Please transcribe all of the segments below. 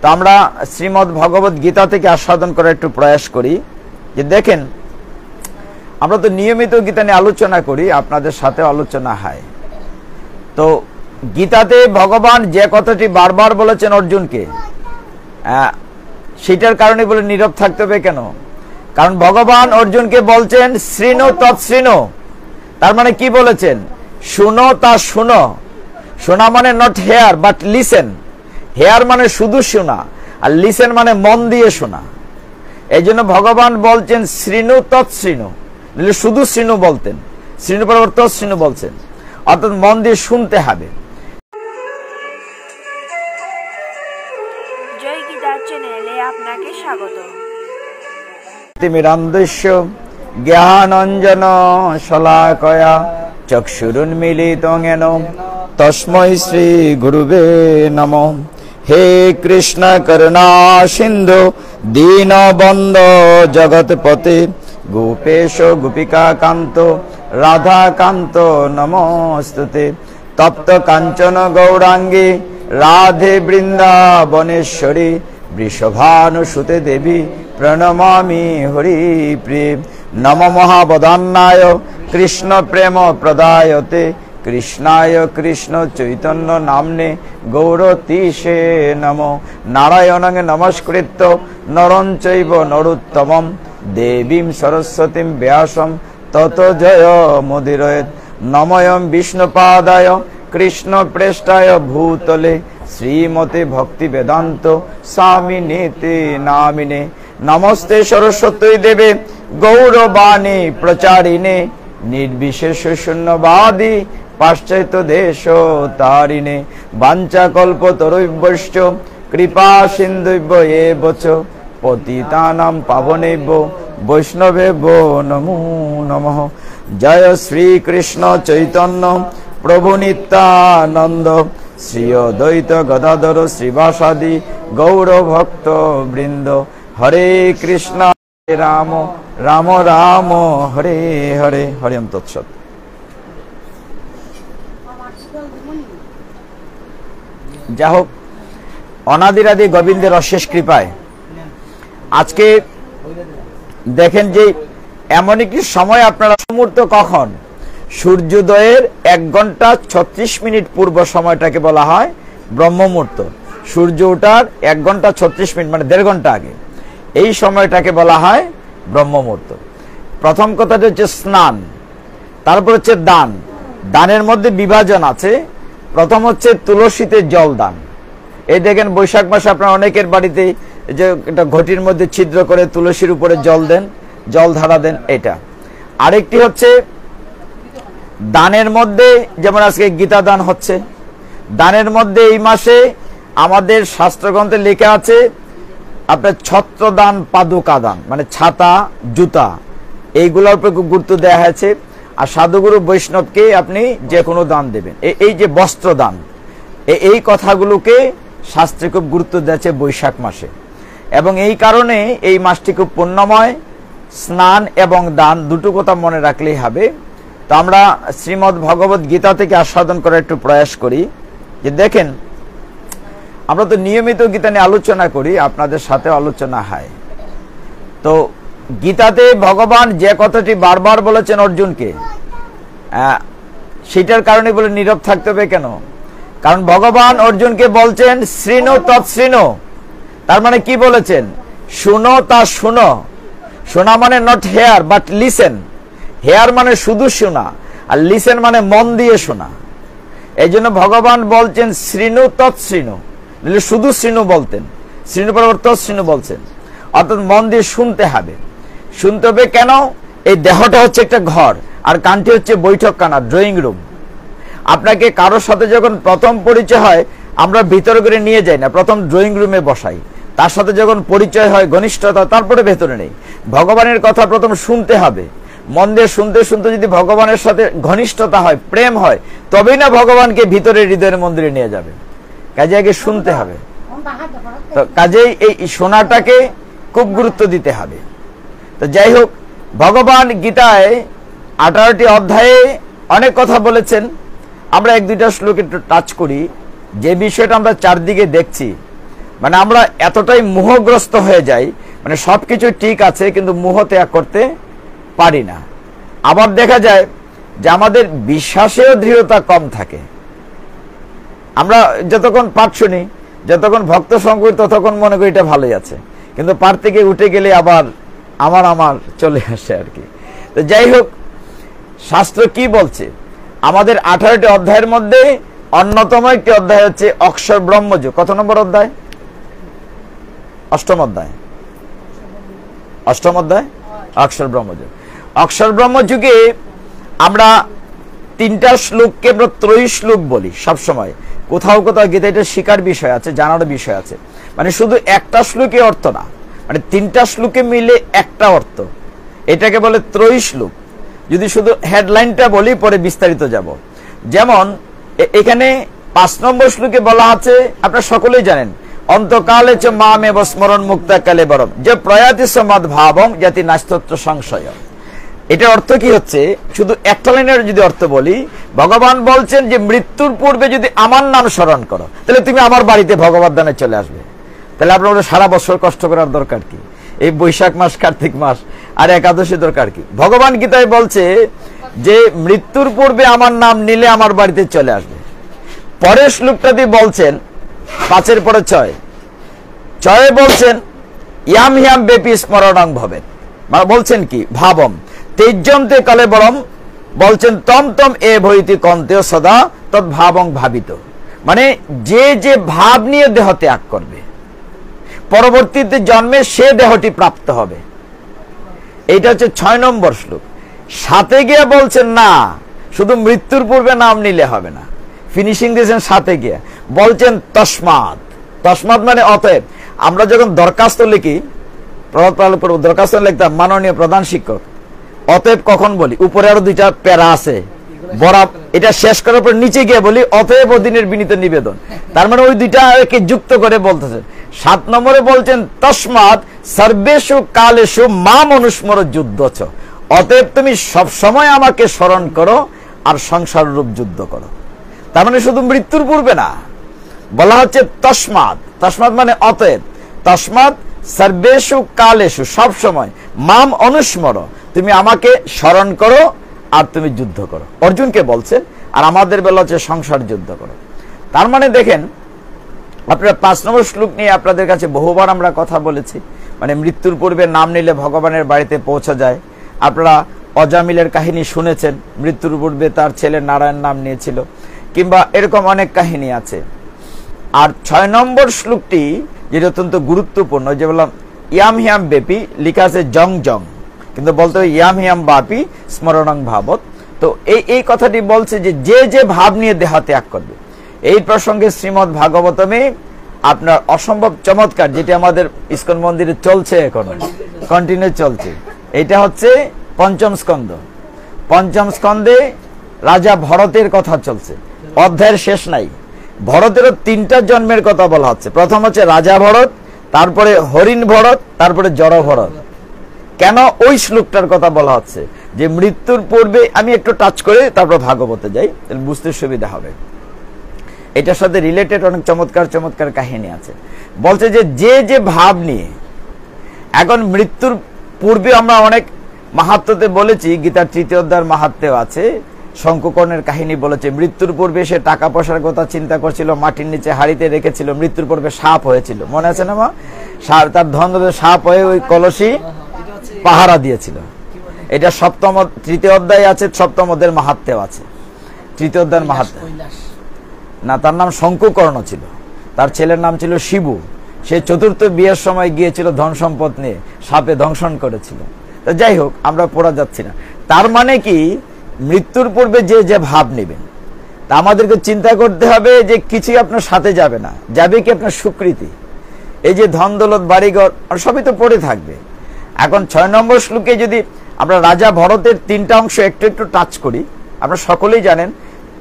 তো আমরা শ্রীমদ্ ভগবত গীতা থেকে আস্বাদন করার একটু প্রয়াস করি। যে দেখেন, আমরা তো নিয়মিত গীতা নিয়ে আলোচনা করি, আপনাদের সাথে আলোচনা হয়। তো গীতাতে ভগবান যে কথাটি বারবার বলেছেন অর্জুনকে, সেটার কারণে বলে নীরব থাকতে হবে কেন? কারণ ভগবান অর্জুনকে বলছেন শৃণু তৎশৃণু। তার মানে কি বলেছেন? শুনো তা শুনো। শোনা মানে not hear but listen. Hear মানে শুধু শোনা, আর লিসেন মানে মন দিয়ে শোনা। এই জন্য ভগবান বলছেন শৃণু তৎশৃণু, শুধু শৃণু বলতেন, শৃণু পরিবর্তে তৎশৃণু বলছেন, অর্থাৎ মন দিয়ে শুনতে হবে। জয় গীতা চ্যানেলে আপনাকে স্বাগত। তিমিরান্ধস্য জ্ঞানাঞ্জন শলাকয়া চক্ষুরুন্মীলিতং येन তস্मै শ্রী গুরুবে নমঃ। হে কৃষ্ণ করুণা সিন্ধু দীনবন্ধো জগৎপতে গোপেশ গোপিকা কান্ত রাধা কান্ত নমস্তুতে। তপ্ত কাঞ্চন গৌরাঙ্গী রাধে বৃন্দাবনেশ্বরী বৃষভানুসুতে দেবী প্রণমামি হরিপ্রিয়ে। নম মহাবদান্নায় কৃষ্ণ প্রেম প্রদায়তে কৃষ্ণায় কৃষ্ণ চৈতন্য নামনে গৌরতীশে নম। নারায়ণং নমস্কৃত্য নরং চৈব নরোত্তমং দেবীং সরস্বতীং ব্যাসং ততো জয় মুদিরয়েৎ। নমঃ বিষ্ণুপাদায় কৃষ্ণ প্রেষ্ঠায় ভূতলে শ্রীমতে ভক্তি বেদান্ত স্বামিনেতে নামিনে। নমস্তে সরস্বতী দেবে গৌরবাণী প্রচারিণে নির্বিশেষ শূন্যবাদী পাশ্চাত্য দেশ তারিণে। বাঞ্ছা কল্পতরুভ্যশ্চ কৃপা সিন্ধুভ্য এব চ পতিতানাং পাবনেভ্যো বৈষ্ণবেভ্যো নমো নমঃ। জয় শ্রীকৃষ্ণ চৈতন্য প্রভু নিত্যানন্দ শ্রী অদ্বৈত গদাধর শ্রীবাসাদি গৌর ভক্ত বৃন্দ। হরে কৃষ্ণ রাম রাম রাম হরে হরে। হরি ওম তৎসৎ। যা হোক, অনাদিরাদি গোবিন্দের অশেষ কৃপায় আজকে দেখেন যে এমন একটি সময় আপনারা মুহূর্ত, কখন সূর্যোদয়ের 1 ঘন্টা 36 মিনিট পূর্ব সময়টাকে বলা হয় ব্রহ্ম মুহূর্ত। সূর্য ওঠার 1 ঘন্টা 36 মিনিট মানে 1.5 ঘন্টা আগে এই সময়টাকে বলা হয় ব্রহ্ম মুহূর্ত। প্রথম কথাটা হচ্ছে স্নান, তারপর হচ্ছে দান। দানের মধ্যে বিভাজন আছে। প্রথম হচ্ছে তুলসীতে জল দান। এই দেখেন বৈশাখ মাসে আপনার অনেকের বাড়িতে যে একটা ঘটির মধ্যে ছিদ্র করে তুলসীর উপরে জল দেন, জল ধারা দেন, এটা। আরেকটি হচ্ছে দানের মধ্যে, যেমন আজকে গীতা দান হচ্ছে, দানের মধ্যে এই মাসে আমাদের শাস্ত্রগ্রন্থে লেখা আছে আপনার ছত্রদান, পাদুকা দান, মানে ছাতা, জুতা, এইগুলোর উপর খুব গুরুত্ব দেওয়া হয়েছে। আর সাধুগুরু বৈষ্ণবকে আপনি যে কোনো দান দেবেন। এই যে বস্ত্র দান, এই কথাগুলোকে শাস্ত্রে খুব গুরুত্ব দিয়েছে বৈশাখ মাসে, এবং এই কারণে এই মাসটি খুব পুণ্যময়। স্নান এবং দান দুটো কথা মনে রাখলেই হবে। তো আমরা শ্রীমদ্ ভগবত গীতা থেকে আস্বাদন করার একটু প্রয়াস করি। যে দেখেন, আমরা তো নিয়মিত গীতা নিয়ে আলোচনা করি, আপনাদের সাথে আলোচনা হয়। তো গীতাতে ভগবান যে কথাটি বারবার বলেছেন অর্জুনকে, সেটার কারণে বলে নীরব থাকতে হবে কেন? কারণ ভগবান অর্জুনকে বলছেন শৃণু তৎশৃণু। তার মানে কি বলেছেন? শুনো তা শুনো। শোনা মানে not hear but listen. Hear মানে শুধু শোনা, আর লিসেন মানে মন দিয়ে শোনা। এই জন্য ভগবান বলছেন শৃণু তৎশৃণু, শুধু শৃণু বলতেন, শৃণু পরিবর্তে তৎশৃণু বলছেন, অর্থাৎ মন দিয়ে শুনতে হবে। শুনতে হবে কেন? এই দেহটা হচ্ছে একটা ঘর, আর কানটি হচ্ছে বৈঠকখানা, ড্রয়িং রুম। আপনাকে কারোর সাথে যখন প্রথম পরিচয় হয়, আমরা ভিতরে করে নিয়ে যাই না, প্রথম ড্রয়িং রুমে বসাই। তার সাথে যখন পরিচয় হয়, ঘনিষ্ঠতা, তারপরে ভেতরে নেই। ভগবানের কথা প্রথম শুনতে হবে। মন দিয়ে শুনতে শুনতে যদি ভগবানের সাথে ঘনিষ্ঠতা হয়, প্রেম হয়, তবেই না ভগবানকে ভিতরে হৃদয়ের মন্দিরে নিয়ে যাবে। কাজে আগে শুনতে হবে। তো কাজেই এই শোনাটাকে খুব গুরুত্ব দিতে হবে। তো যাই হোক, ভগবান গীতায় 18টি অধ্যায়ে অনেক কথা বলেছেন। আমরা 1-2টা শ্লোক একটু টাচ করি। যে বিষয়টা আমরা চারদিকে দেখছি, মানে আমরা এতটাই মোহগ্রস্ত হয়ে যাই, মানে সবকিছু ঠিক আছে কিন্তু মোহ ত্যাগ করতে পারি না। আবার দেখা যায় যে আমাদের বিশ্বাসেও দৃঢ়তা কম থাকে। আমরা যতক্ষণ পাঠ শুনি, যতক্ষণ ভক্ত সঙ্গ করি, ততক্ষণ মনে করি এটা ভালোই আছে, কিন্তু পাঠ থেকে উঠে গেলে আবার আমার চলে আসে আর কি। তো যাই হোক, শাস্ত্র কি বলছে? আমাদের 18টি অধ্যায়ের মধ্যে অন্যতম একটি অধ্যায় হচ্ছে অক্ষর ব্রহ্মযোগ। কত নম্বর অধ্যায়? অষ্টম অধ্যায়। অষ্টম অধ্যায় অক্ষর ব্রহ্মযোগ। অক্ষর ব্রহ্মযোগে আমরা 3টা শ্লোককে আমরা ত্রয়ী শ্লোক বলি সবসময়। কোথাও কোথাও গীতা এটা শিকার বিষয় আছে, জানার বিষয় আছে। মানে শুধু একটা শ্লোকে অর্থ না, মানে 3টা শ্লোকে মিলে একটা অর্থ, এটাকে বলে ত্রয়ী শ্লোক। যদি শুধু হেডলাইনটা বলি, পরে বিস্তারিত যাব। যেমন এখানে 5 নম্বর শ্লোকে বলা আছে, আপনারা সকলেই জানেন, অন্তকালে চ মামেব স্মরণ মুক্তা কালে বরম যে প্রয়াতি সমাদ ভাবম জাতি নাস্তত্র সংশয়। এটার অর্থ কি হচ্ছে? শুধু একটা লাইনের যদি অর্থ বলি, ভগবান বলছেন যে মৃত্যুর পূর্বে যদি আমার নাম স্মরণ করো, তাহলে তুমি আমার বাড়িতে ভগবত দানে চলে আসবে। তাহলে আপনার সারা বছর কষ্ট করার দরকার কি? এই বৈশাখ মাস, কার্তিক মাস আর একাদশী দরকার কি? ভগবান গীতায় বলছে যে মৃত্যুর পূর্বে আমার নাম নিলে আমার বাড়িতে চলে আসবে। পরের শ্লোকটা দিয়ে বলছেন 5-এর পরে 6 বলছেন ইয়াম হিয়াম বেপি স্মরণং ভবেন। মানে বলছেন কি? ভাবম তেজন্তে কালে বরম, বলছেন তম তম এ ভৈতি কন্তেও সদা তৎ ভাবং ভাবিত। মানে যে যে ভাব নিয়ে দেহ ত্যাগ করবে, পরবর্তীতে জন্মে সে দেহটি প্রাপ্ত হবে। এইটা হচ্ছে 6 নম্বর শ্লোক। 7-এ গিয়ে বলছেন না, শুধু মৃত্যুর পূর্বে নাম নিলে হবে না, ফিনিশিং দিয়েছেন 7-এ গিয়ে, বলছেন তসমাৎ। তসমাৎ মানে অতএব। আমরা যখন দরখাস্ত লিখি, দরখাস্ত লিখতাম মাননীয় প্রধান শিক্ষক, অতএব কখন বলি? উপরে আরো 2টা প্যারা আছে, এটা শেষ করার পর নিচে গিয়ে বলি অতএব অধীনের বিনীত নিবেদন। তার মানে ওই 2টাকে যুক্ত করে বলতেছে। 7 নম্বরে বলছেন তসমাৎ সর্বেষু কালেষু মাম অনুস্মর যুদ্ধ। অতএব তুমি সব সময় আমাকে স্মরণ করো আর সংসার রূপ যুদ্ধ করো। তার মানে শুধু মৃত্যুর পূর্বে না, বলা হচ্ছে তসমাৎ। তসমাৎ মানে অতএব। তসমাৎ সর্বেষু কালেষু, সব সময়, মাম অনুস্মর, তুমি আমাকে স্মরণ করো আর তুমি যুদ্ধ করো। অর্জুনকে বলছেন, আর আমাদের বেলা হচ্ছে সংসার যুদ্ধ করো। তার মানে দেখেন, আপনারা 5 নম্বর শ্লোক নিয়ে আপনাদের কাছে বহুবার আমরা কথা বলেছি। মানে মৃত্যুর পূর্বে নাম নিলে ভগবানের বাড়িতে পৌঁছা যায়। আপনারা অজামিলের কাহিনী শুনেছেন, মৃত্যুর পূর্বে তার ছেলে নারায়ণ নাম নিয়েছিল, কিংবা এরকম অনেক কাহিনী আছে। আর 6 নম্বর শ্লোকটি যেটা অত্যন্ত গুরুত্বপূর্ণ, যে বললাম ইয়াম হিয়াম বেপি, লিখা আছে জং জং, কিন্তু বলতে হবে ইয়াম হিয়াম বাপি স্মরণং ভাবত। তো এই কথাটি বলছে যে যে যে ভাব নিয়ে দেহ ত্যাগ করবে। এই প্রসঙ্গে শ্রীমদ্ ভাগবতমে আপনার অসম্ভব চমৎকার, যেটি আমাদের ইস্কন মন্দিরে চলছে, এখন কন্টিনিউ চলছে, এটা হচ্ছে 5ম স্কন্ধ। 5ম স্কন্ধে রাজা ভরতের কথা চলছে, অধ্যায়ের শেষ নাই। ভরতেরও 3টা জন্মের কথা বলা হচ্ছে। প্রথম হচ্ছে রাজা ভরত, তারপরে হরিণ ভরত, তারপরে জড় ভরত। কেন ওই শ্লোকটার কথা বলা হচ্ছে? যে মৃত্যুর পূর্বে, আমি একটু টাচ করে তারপর ভাগবতে যাই, তাহলে বুঝতে সুবিধা হবে। এটার সাথে রিলেটেড অনেক চমৎকার চমৎকার কাহিনী আছে। বলছে যে যে যে ভাব নিয়ে, এখন মৃত্যুর পূর্বে আমরা অনেক মাহাত্ম্যতে বলেছি, গীতার 3য় অধ্যায়ের মাহাত্ম্যও আছে। শঙ্কুকর্ণের কাহিনী বলেছে, মৃত্যুর পূর্বে সে টাকা পয়সার কথা চিন্তা করছিল, মাটির নিচে হাড়িতে রেখেছিল, মৃত্যুর পূর্বে সাপ হয়েছিল, মনে আছে না মা? তার ধন সাপ হয়ে ওই কলসি পাহারা দিয়েছিল। এটা 3য় অধ্যায় আছে, 7ম অধ্যায়ের মাহাত্ম্য আছে। 3য় অধ্যায়ের মাহাত্ম্য না, তার নাম শঙ্কুকর্ণ ছিল, তার ছেলের নাম ছিল শিবু। সে 4র্থ বিয়ের সময় গিয়েছিল ধন সম্পদ নিয়ে, সাপে দংশন করেছিল। তো যাই হোক, আমরা পড়া যাচ্ছি না। তার মানে কি, মৃত্যুর পূর্বে যে যে ভাব নেবেন, তা আমাদেরকে চিন্তা করতে হবে যে কিছুই আপনার সাথে যাবে না, যাবে কি আপনার স্বীকৃতি। এই যে ধন দৌলত বাড়িঘর সবই তো পড়ে থাকবে। এখন 6 নম্বর শ্লোকে যদি আমরা রাজা ভরতের 3টা অংশ একটু একটু টাচ করি, আপনারা সকলেই জানেন,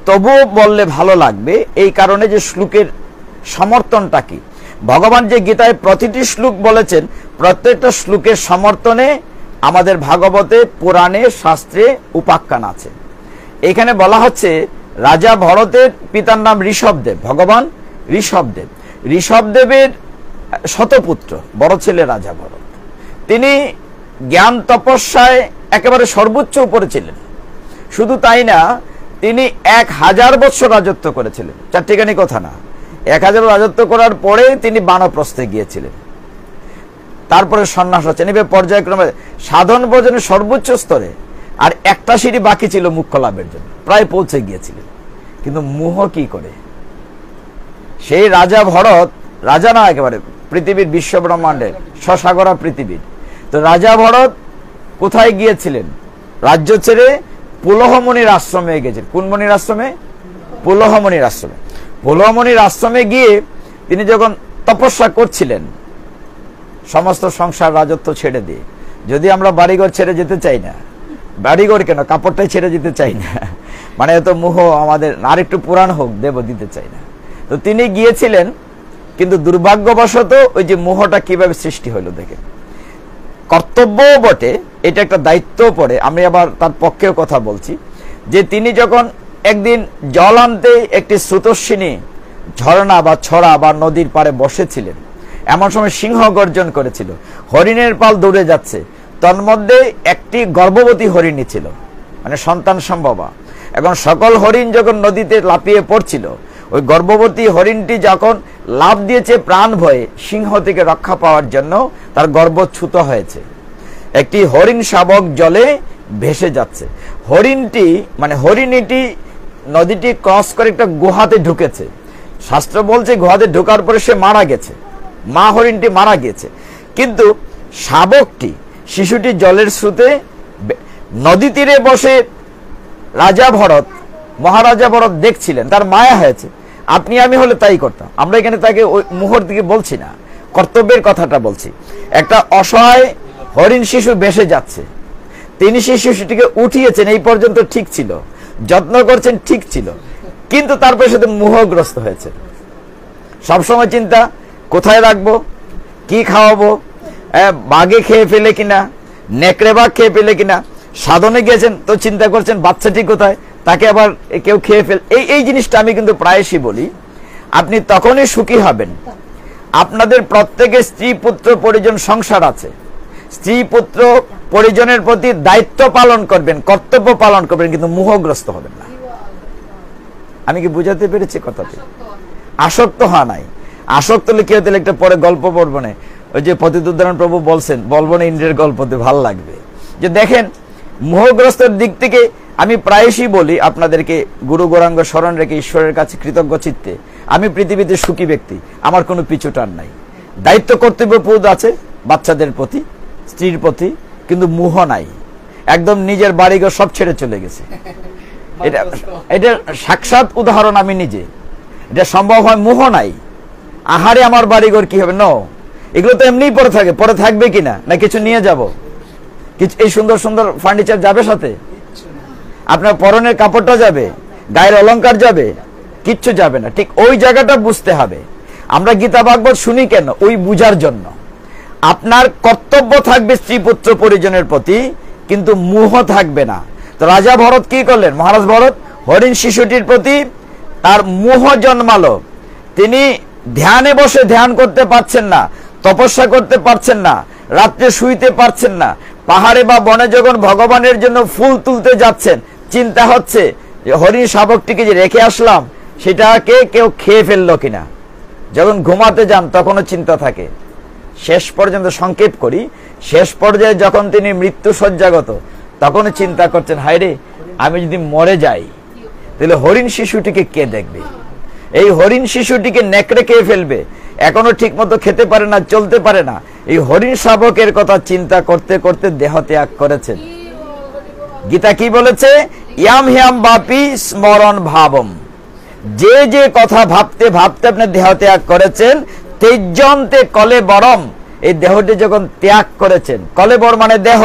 তবুও বললে ভালো লাগবে, এই কারণে যে শ্লোকের সমর্থনটা কি। ভগবান যে গীতায় প্রতিটি শ্লোক বলেছেন, প্রত্যেকটা শ্লোকের সমর্থনে আমাদের ভাগবতে, পুরাণে, শাস্ত্রে উপাখ্যান আছে। এখানে বলা হচ্ছে রাজা ভরতের পিতার নাম ঋষভদেব, ভগবান ঋষভদেব। ঋষভদেবের শতপুত্র, বড় ছেলে রাজা ভরত। তিনি জ্ঞান তপস্যায় একেবারে সর্বোচ্চ উপরে ছিলেন। শুধু তাই না, তিনি 1000 বছর রাজত্ব করেছিলেন, চারটিখানি কথা না। 1000 রাজত্ব করার পরে তিনি বানপ্রস্থে গিয়েছিলেন, তারপরে সন্ন্যাস হচ্ছেন। এভাবে পর্যায়ক্রমে সাধন ভজনের সর্বোচ্চ স্তরে আর একটা সিঁড়ি বাকি ছিল মুখ্য লাভের জন্য, প্রায় পৌঁছে গিয়েছিলেন। কিন্তু মোহ কি করে? সেই রাজা ভরত, রাজা না একেবারে পৃথিবীর বিশ্ব ব্রহ্মাণ্ডের সসাগরা পৃথিবীর, তো রাজা ভরত কোথায় গিয়েছিলেন? রাজ্য ছেড়ে পুলহমণির আশ্রমে গেছেন। কোন মণির আশ্রমে? পুলহমণির আশ্রমে। পুলহমণির আশ্রমে গিয়ে তিনি যখন তপস্যা করছিলেন, সমস্ত সংসার রাজত্ব ছেড়ে দিয়ে, যদি আমরা বাড়িঘর ছেড়ে যেতে চাই না, বাড়িঘর কেন, কাপড়টাই ছেড়ে যেতে চাই না, মানে এত মোহ আমাদের, আরেকটু পুরাণ হোক দেব, দিতে চাই না। তো তিনি গিয়েছিলেন, কিন্তু দুর্ভাগ্যবশত ওই যে মোহটা কিভাবে সৃষ্টি হলো দেখেন। কর্তব্যও বটে, এটা একটা দায়িত্ব পড়ে, আমি আবার তার পক্ষেও কথা বলছি, যে তিনি যখন একদিন জল আনতে একটি স্রোতস্বিনী ঝর্ণা বা ছড়া বা নদীর পাড়ে বসেছিলেন, এমন সময় সিংহ গর্জন করেছিল, হরিণের পাল দৌড়ে যাচ্ছে, তন্মধ্যে একটি গর্ভবতী হরিণী ছিল, মানে সন্তান সম্ভবা। এখন সকল হরিণ যখন নদীতে লাফিয়ে পড়ছিল, ওই গর্ভবতী হরিণটি যখন লাফ দিয়েছে প্রাণ ভয়ে সিংহ থেকে রক্ষা পাওয়ার জন্য, তার গর্ভচ্যুত হয়েছে। একটি হরিণ শাবক জলে ভেসে যাচ্ছে, হরিণটি মানে হরিণীটি নদীটি ক্রস করে একটা গুহাতে ঢুকেছে। শাস্ত্র বলছে গুহাতে ঢোকার পরে সে মারা গেছে, মা হরিণটি মারা গেছে। কিন্তু শাবকটি, শিশুটি জলের স্রোতে নদী তীরে বসে রাজা ভরত, মহারাজা ভরত দেখছিলেন, তার মায়া হয়েছে। আপনি আমি হলে তাই করতাম। আমরা এখানে তাকে ওই মুহূর্ত দিকে বলছি না, কর্তব্যের কথাটা বলছি। একটা অসহায় হরিণ শিশু ভেসে যাচ্ছে, তিনি সেই শিশুটিকে উঠিয়েছেন, এই পর্যন্ত ঠিক ছিল, যত্ন করছেন, ঠিক ছিল, কিন্তু তারপরে সাথে মোহগ্রস্ত হয়েছে। সবসময় চিন্তা, কোথায় রাখবো, কি খাওয়াবো, বাঘে খেয়ে ফেলে কিনা, নেকড়ে বাঘ খেয়ে ফেলে কিনা। সাধনে গিয়েছেন তো চিন্তা করছেন বাচ্চাটি কোথায়, তাকে আবার কেউ খেয়ে ফেল। এই জিনিসটা আমি কিন্তু প্রায়শই বলি, আপনি তখনই সুখী হবেন, আপনাদের প্রত্যেকের স্ত্রী পুত্র পরিজন সংসার আছে, স্ত্রী পুত্র পরিজনের প্রতি দায়িত্ব পালন করবেন, কর্তব্য পালন করবেন, কিন্তু মোহগ্রস্ত হবেন না। আমি কি বুঝাতে পেরেছি কথাটি? আসক্ত হওয়া নাই। আসক্ত হলে কি হতে, একটা পরে গল্প পড়বো না, ওই যে পতিতুদ্ধারণ প্রভু বলছেন, বলবো না ইন্দ্রের গল্পতে, ভাল লাগবে। যে দেখেন, মোহগ্রস্তের দিক থেকে আমি প্রায়শই বলি আপনাদেরকে, গুরু গৌরাঙ্গ স্মরণ রেখে ঈশ্বরের কাছে কৃতজ্ঞ চিত্তে, আমি পৃথিবীতে সুখী ব্যক্তি, আমার কোনো পিছুটান নাই। দায়িত্ব কর্তব্যবোধ আছে বাচ্চাদের প্রতি, স্ত্রীর প্রতি, কিন্তু মোহ নাই। একদম নিজের বাড়িঘর সব ছেড়ে চলে গেছে। এটা সাক্ষাৎ উদাহরণ, আমি নিজে, এটা সম্ভব হয়, মোহ নাই। আহারে আমার বাড়িঘর কি হবে, ন, এগুলো তো এমনিই পরে থাকে, পরে থাকবে কিনা, না কিছু নিয়ে যাব, কিছু এই সুন্দর সুন্দর ফার্নিচার যাবে সাথে, আপনার পরনের কাপড়টা যাবে, গায়ের অলংকার যাবে, কিচ্ছু যাবে না। ঠিক ওই জায়গাটা বুঝতে হবে। আমরা গীতা ভাগবত শুনি কেন? ওই বুঝার জন্য। আপনার কর্তব্য থাকবে স্ত্রী পুত্র পরিজনের প্রতি, কিন্তু মোহ থাকবে না। তো রাজা ভরত কি করলেন? মহারাজ ভরত হরিণ শিশুটির প্রতি তার মোহ জন্মালো। তিনি ধ্যানে বসে ধ্যান করতে পারছেন না, তপস্যা করতে পারছেন না, রাত্রে শুইতে পারছেন না। পাহাড়ে বা বনে যখন ভগবানের জন্য ফুল তুলতে যাচ্ছেন, চিন্তা হচ্ছে যে হরিণ শাবকটিকে যে রেখে আসলাম, সেটাকে কেউ খেয়ে ফেললো কিনা। যখন ঘুমাতে যান তখনও চিন্তা থাকে। শেষ পর্যন্ত সংক্ষেপ করি, শেষ পর্যায়ে যখন তিনি মৃত্যু শয্যাগত, তখন চিন্তা করছেন, হায় রে, আমি যদি মরে যাই তাহলে হরিণ শিশুটিকে কে দেখবে? এই হরিণ শিশুটিকে নেকড়ে খেয়ে ফেলবে, এখনো ঠিক মতো খেতে পারে না, চলতে পারে না। এই হরিণ শাবকের কথা চিন্তা করতে করতে দেহ ত্যাগ করেছেন। গীতা কি বলেছে? ইয়াম হিয়াম বাপি স্মরণ ভাবম। যে যে কথা ভাবতে ভাবতে আপনি দেহ ত্যাগ করেছেন, তেজন্তে কলেবরম, এই দেহটি যখন ত্যাগ করেছেন, কলেবর মানে দেহ,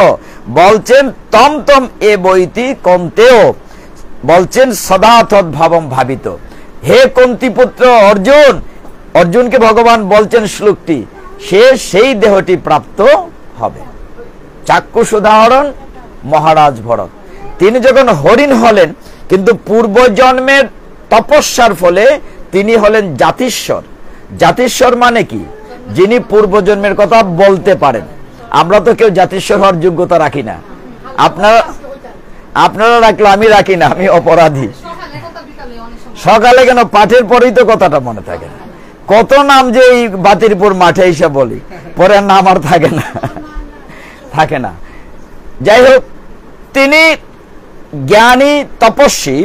বলছেন তম তম এ বইতি কন্তেও, বলছেন সদা তদ্ভাবম ভাবিত। হে কুন্তিপুত্র অর্জুন, অর্জুনকে ভগবান বলছেন শ্লোকটি, সে সেই দেহটি প্রাপ্ত হবে। চাক্ষুষ উদাহরণ মহারাজ ভরত। তিনি যখন হরিণ হলেন, কিন্তু পূর্বজন্মের তপস্যার ফলে তিনি হলেন জাতিশ্বর। জাতিশ্বর মানে কি? যিনি পূর্বজন্মের কথা বলতে পারেন। আমরা তো কেউ জাতিস্বর হওয়ার যোগ্যতা রাখি না। আপনারা রাখলে আমি রাখি না, আমি অপরাধী। সকালে কেন, পাঠের পরেই তো কথাটা মনে থাকে না। কত নাম যে এই বাতিরপুর মাঠে এসে বলি, পরে নাম আর থাকে না, থাকে না। যাই হোক, তিনি জ্ঞানী তপস্বী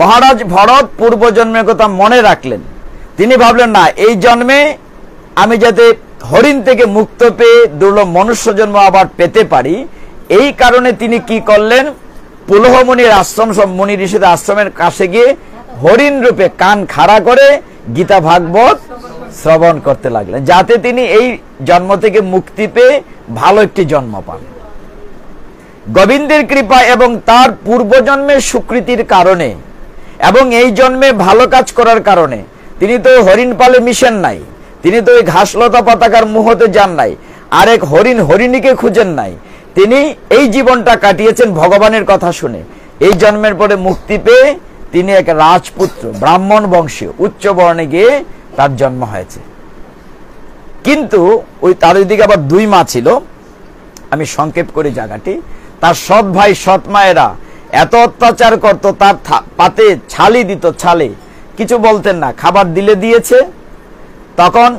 মহারাজ ভরত পূর্বজন্মের কথা মনে রাখলেন। তিনি ভাবলেন, না, এই জন্মে আমি যাতে হরিণ থেকে মুক্ত পেয়ে দুর্লভ মনুষ্য জন্ম আবার পেতে পারি, এই কারণে তিনি কি করলেন, পুলহ মুনির আশ্রম, সব মুনি ঋষিদের আশ্রমের কাছে গিয়ে হরিণ রূপে কান খাড়া করে গীতা ভাগবত শ্রবণ করতে লাগলেন, যাতে তিনি এই জন্ম থেকে মুক্তি পেয়ে ভালো একটি জন্ম পান। গোবিন্দের কৃপা এবং তার পূর্বজন্মের স্বীকৃতির কারণে এবং এই জন্মে ভালো কাজ করার কারণে তিনি তো হরিণ পালে মিশেন নাই, তিনি তো ওই ঘাসলতা পাতাকার মুহূর্তে যান নাই, আরেক হরিণীকে খুঁজেন নাই। তিনি এই জীবনটা কাটিয়েছেন ভগবানের কথা শুনে। এই জন্মের পরে মুক্তি পেয়ে তিনি এক রাজপুত্র, ব্রাহ্মণ বংশীয় উচ্চ বর্ণে গিয়ে তার জন্ম হয়েছে। কিন্তু ওই তার ওইদিকে আবার 2 মা ছিল, আমি সংক্ষেপ করি জায়গাটি। তার সৎ ভাই সৎ মায়েরা এত অত্যাচার করত, তার পাতে ছালি দিত, ছালে কিছু বলতেন না, খাবার দিলে দিয়েছে, তখন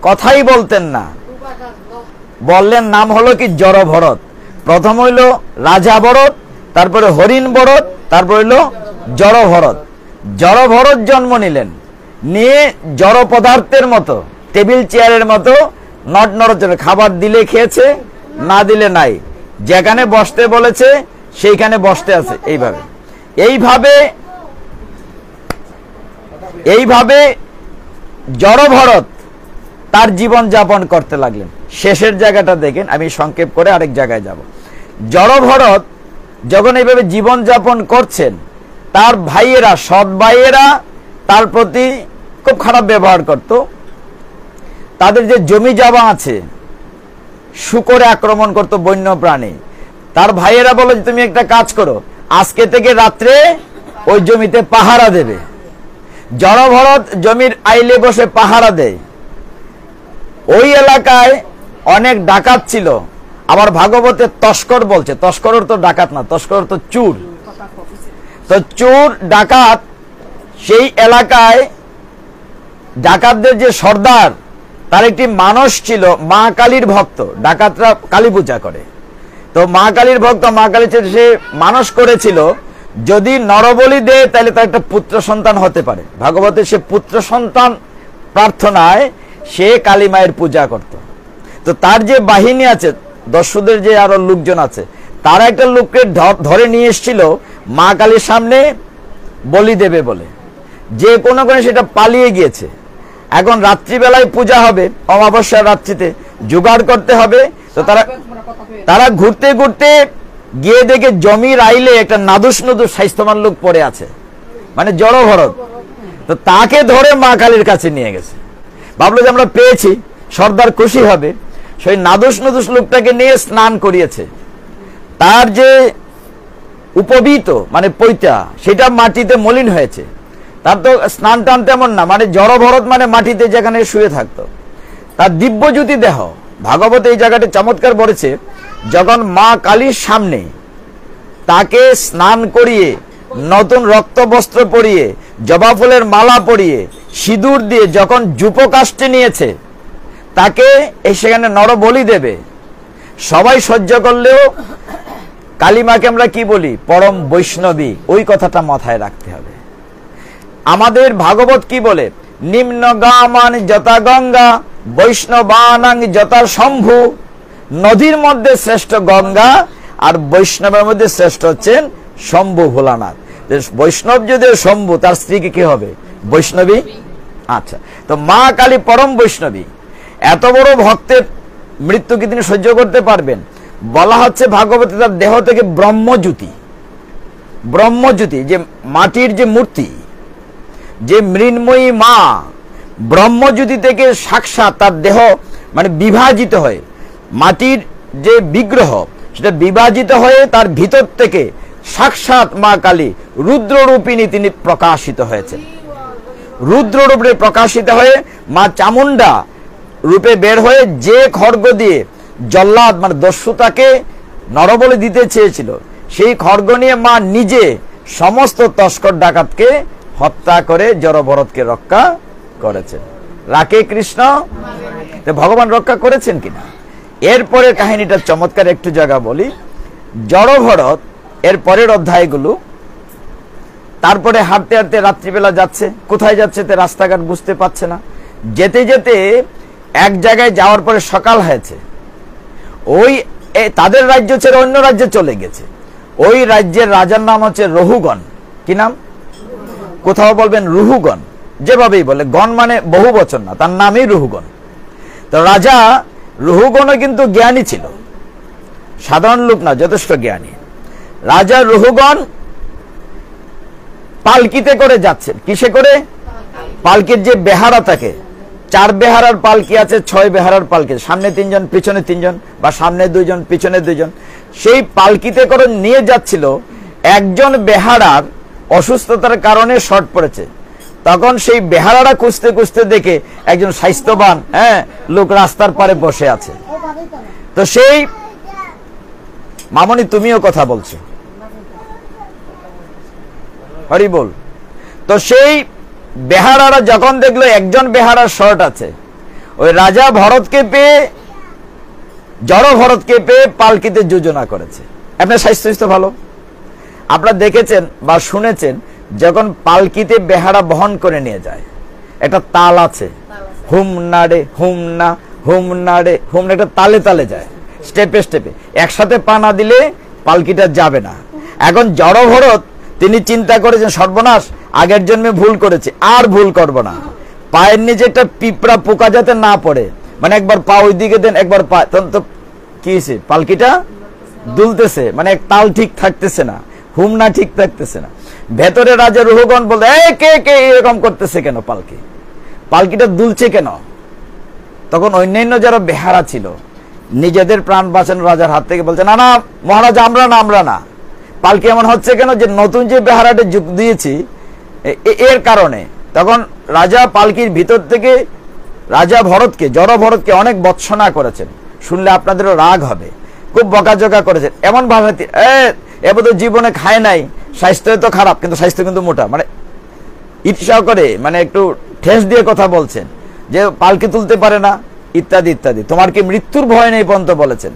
কথাই বলতেন না। বললেন নাম হলো কি জড় ভরত। প্রথম হইল রাজা ভরত, তারপরে হরিণ ভরত, তারপর হইল জড় ভরত। জড় ভরত জন্ম নিলেন, নিয়ে জড় পদার্থের মতো, টেবিল চেয়ারের মতো নড়চড়ে, খাবার দিলে খেয়েছে, না দিলে নাই, যেখানে বসতে বলেছে সেইখানে বসতে আছে। এইভাবে জড় ভরত তার জীবন যাপন করতে লাগলেন। শেষের জায়গাটা দেখেন, আমি সংক্ষেপ করে আরেক জায়গায় যাব। জড় ভরত যখন এইভাবে জীবন যাপন করছেন, তার ভাইয়েরা, সৎ ভাইয়েরা তার প্রতি খুব খারাপ ব্যবহার করত। তাদের যে জমি জায়গা আছে, শুকরে আক্রমণ করত, বন্য প্রাণী। তার ভাইয়েরা বলে যে তুমি একটা কাজ করো, আজকে থেকে রাত্রে ওই জমিতে পাহারা দেবে। জড় ভরত জমির আইলে বসে পাহারা দেয়। ওই এলাকায় অনেক ডাকাত ছিল, আবার ভাগবতে তস্কর বলছে, তস্কর তো ডাকাত না, তস্কর তো চুর। তো চোর ডাকাত, সেই এলাকায় ডাকাতদের যে সর্দার, তার একটি মানুষ ছিল মা কালীর ভক্ত। ডাকাতরা কালী পূজা করে, তো মা কালীর ভক্ত, মা কালী সে মানুষ করেছিল যদি নরবলি দেয় তাহলে তার একটা পুত্র সন্তান হতে পারে। ভাগবতে সে পুত্র সন্তান প্রার্থনায় সে কালী মায়ের পূজা করত। তো তার যে বাহিনী আছে, দস্যুদের যে আরো লোকজন আছে, তারা একটা লোককে ধরে নিয়ে এসেছিল মা কালীর সামনে বলি দেবে বলে। যে কোনো করে সেটা পালিয়ে গিয়েছে। এখন রাত্রিবেলায় পূজা হবে, অমাবস্যার রাত্রিতে জোগাড় করতে হবে। তো তারা ঘুরতে ঘুরতে গিয়ে দেখে জমির আইলে একটা নাদুস স্বাস্থ্যবান লোক পড়ে আছে, মানে জড় ভরত। তো তাকে ধরে মা কালীর কাছে নিয়ে গেছে। ভাবলো যে আমরা পেয়েছি, সর্দার খুশি হবে। সেই নাদুস লোকটাকে নিয়ে স্নান করিয়েছে। তার যে উপবীত মানে পৈতা, সেটা মাটিতে মলিন হয়েছে। তার তো স্নান টান তেমন না, মানে জড় ভরত মানে মাটিতে যেখানে শুয়ে থাকতো। তার দিব্যজ্যোতি দেহ। ভাগবত এই জায়গাটি চমৎকার বলেছে, যখন মা কালীর সামনে তাকে স্নান করিয়ে, নতুন রক্ত বস্ত্র পরিয়ে, জবা ফুলের মালা পরিয়ে, সিঁদুর দিয়ে যখন যূপকাষ্ঠে নিয়েছে, তাকে সেখানে নরবলি দেবে। সবাই সহ্য করলেও কালীমাকে আমরা কি বলি, পরম বৈষ্ণবী। ওই কথাটা মাথায় রাখতে হবে। আমাদের ভাগবত কি বলে, নিম্ন গামান যথা গঙ্গা, বৈষ্ণবানাং যথা শম্ভু। নদীর মধ্যে শ্রেষ্ঠ গঙ্গা, আর বৈষ্ণবের মধ্যে শ্রেষ্ঠ হচ্ছেন শম্ভু ভোলানাথ। বৈষ্ণব যদি শম্ভু, তার স্ত্রীকে কি হবে, বৈষ্ণবী। আচ্ছা, তো মা কালী পরম বৈষ্ণবী। এত বড় ভক্তের মৃত্যু কি তিনি সহ্য করতে পারবেন? বলা হচ্ছে ভাগবতে তার দেহ থেকে ব্রহ্মজ্যোতি, যে মাটির যে মূর্তি, যে মৃন্ময়ী মা, ব্রহ্মজ্যোতি থেকে সাক্ষাৎ তার দেহ মানে বিভাজিত হয়ে, মাটির যে বিগ্রহ সেটা বিভাজিত হয়ে তার ভিতর থেকে সাক্ষাৎ মা কালী রুদ্ররূপিণী তিনি প্রকাশিত হয়েছেন। রুদ্ররূপে প্রকাশিত হয়ে মা চামুন্ডা রূপে বের হয়ে যে খড়গ দিয়ে জল্লাদ মানে দস্যুতাকে নরবলি দিতে চেয়েছিল, সেই খড়গ নিয়ে মা নিজে সমস্ত তস্কর ডাকাতকে হত্যা করে জড়ভরতকে রক্ষা করেছেন। রাখে কৃষ্ণ, ভগবান রক্ষা করেছেন কিনা। এরপরে কাহিনীটা চমৎকার একটু জায়গা বলি। জড়ভরত এর পরের অধ্যায়গুলো, তারপরে হাঁটতে হাঁটতে রাত্রিবেলা যাচ্ছে, কোথায় যাচ্ছে তে রাস্তাঘাট বুঝতে পারছে না। যেতে যেতে এক জায়গায় যাওয়ার পরে সকাল হয়েছে, ওই তাদের রাজ্য ছেড়ে অন্য রাজ্যে চলে গেছে। ওই রাজ্যের রাজার নাম হচ্ছে রহুগণ। কি নাম? কোথাও বলবেন রুহুগণ, যেভাবেই বলে, গণ মানে বহু বচন না, তার নামই রুহুগণ। তো রাজা রুহুগণও কিন্তু জ্ঞানী ছিল, সাধারণ লোক না, যথেষ্ট জ্ঞানী। রাজা রুহুগণ পালকিতে করে যাচ্ছেন। কিসে করে? পালকির যে বেহারা থাকে, 4 বেহারার পালকি আছে, 6 বেহারার পালকি, সামনে 3 জন পিছনে 3 জন, বা সামনে 2 জন পিছনে 2 জন, সেই পালকিতে করে নিয়ে যাচ্ছিল। একজন বেহারার অসুস্থতার কারণে শর্ট পড়েছে। তখন সেই বেহারারা খুঁজতে খুঁজতে দেখে একজন স্বাস্থ্যবান লোক রাস্তার পারে বসে আছে। তো সেই মামনি, তুমিও কথা বলছো, হরি বল। তো সেই বেহারারা যখন দেখলো একজন বেহারার শর্ট আছে, ওই রাজা ভরতকে পেয়ে, জড় ভরতকে পেয়ে পালকিতে যোজনা করেছে। আপনার স্বাস্থ্য ভালো, আপনারা দেখেছেন বা শুনেছেন, যখন পালকিতে বেহারা বহন করে নিয়ে যায়, একটা তাল আছে, হুম নাড়ে হুম না, হুম নাড়ে হুম না, একটা তালে তালে যায়, স্টেপে স্টেপে। একসাথে পা না দিলে পালকিটা যাবে না। এখন জড় ভরত তিনি চিন্তা করেছেন, সর্বনাশ, আগের জন্মে ভুল করেছে, আর ভুল করব না। পায়ের নিচে একটা পিঁপড়া পোকা যাতে না পড়ে, মানে একবার পা ওই দিকে দেন, একবার পা, তখন তো কি হয়েছে, পালকিটা দুলতেছে, মানে তাল ঠিক থাকতেছে না, হুমনা ঠিক থাকতেছে না। ভেতরে রাজা রুহুগণ বলতে, কে কে এরকম করতেছে কেন, পালকিটা দুলছে কেন? তখন অন্যান্য যারা বেহারা ছিল, নিজেদের প্রাণ বাঁচানো রাজার হাত থেকে বলছে, না না মহারাজ, আমরা না, পালকি এমন হচ্ছে কেন, যে নতুন যে বেহারাটা যোগ দিয়েছি এর কারণে। তখন রাজা পালকির ভিতর থেকে রাজা ভরতকে, জড় ভরতকে অনেক বৎসনা করেছেন। শুনলে আপনাদেরও রাগ হবে, খুব বকাঝকা করেছেন। এমন ভাষাতে, এবার তো জীবনে খায় নাই, স্বাস্থ্য তো খারাপ, কিন্তু স্বাস্থ্য কিন্তু মোটা, মানে ঈর্ষা করে, মানে একটু ঠেস দিয়ে কথা বলছেন, যে পালকি তুলতে পারে না, ইত্যাদি ইত্যাদি। তোমার কি মৃত্যুর ভয় নেই পর্যন্ত বলেছেন।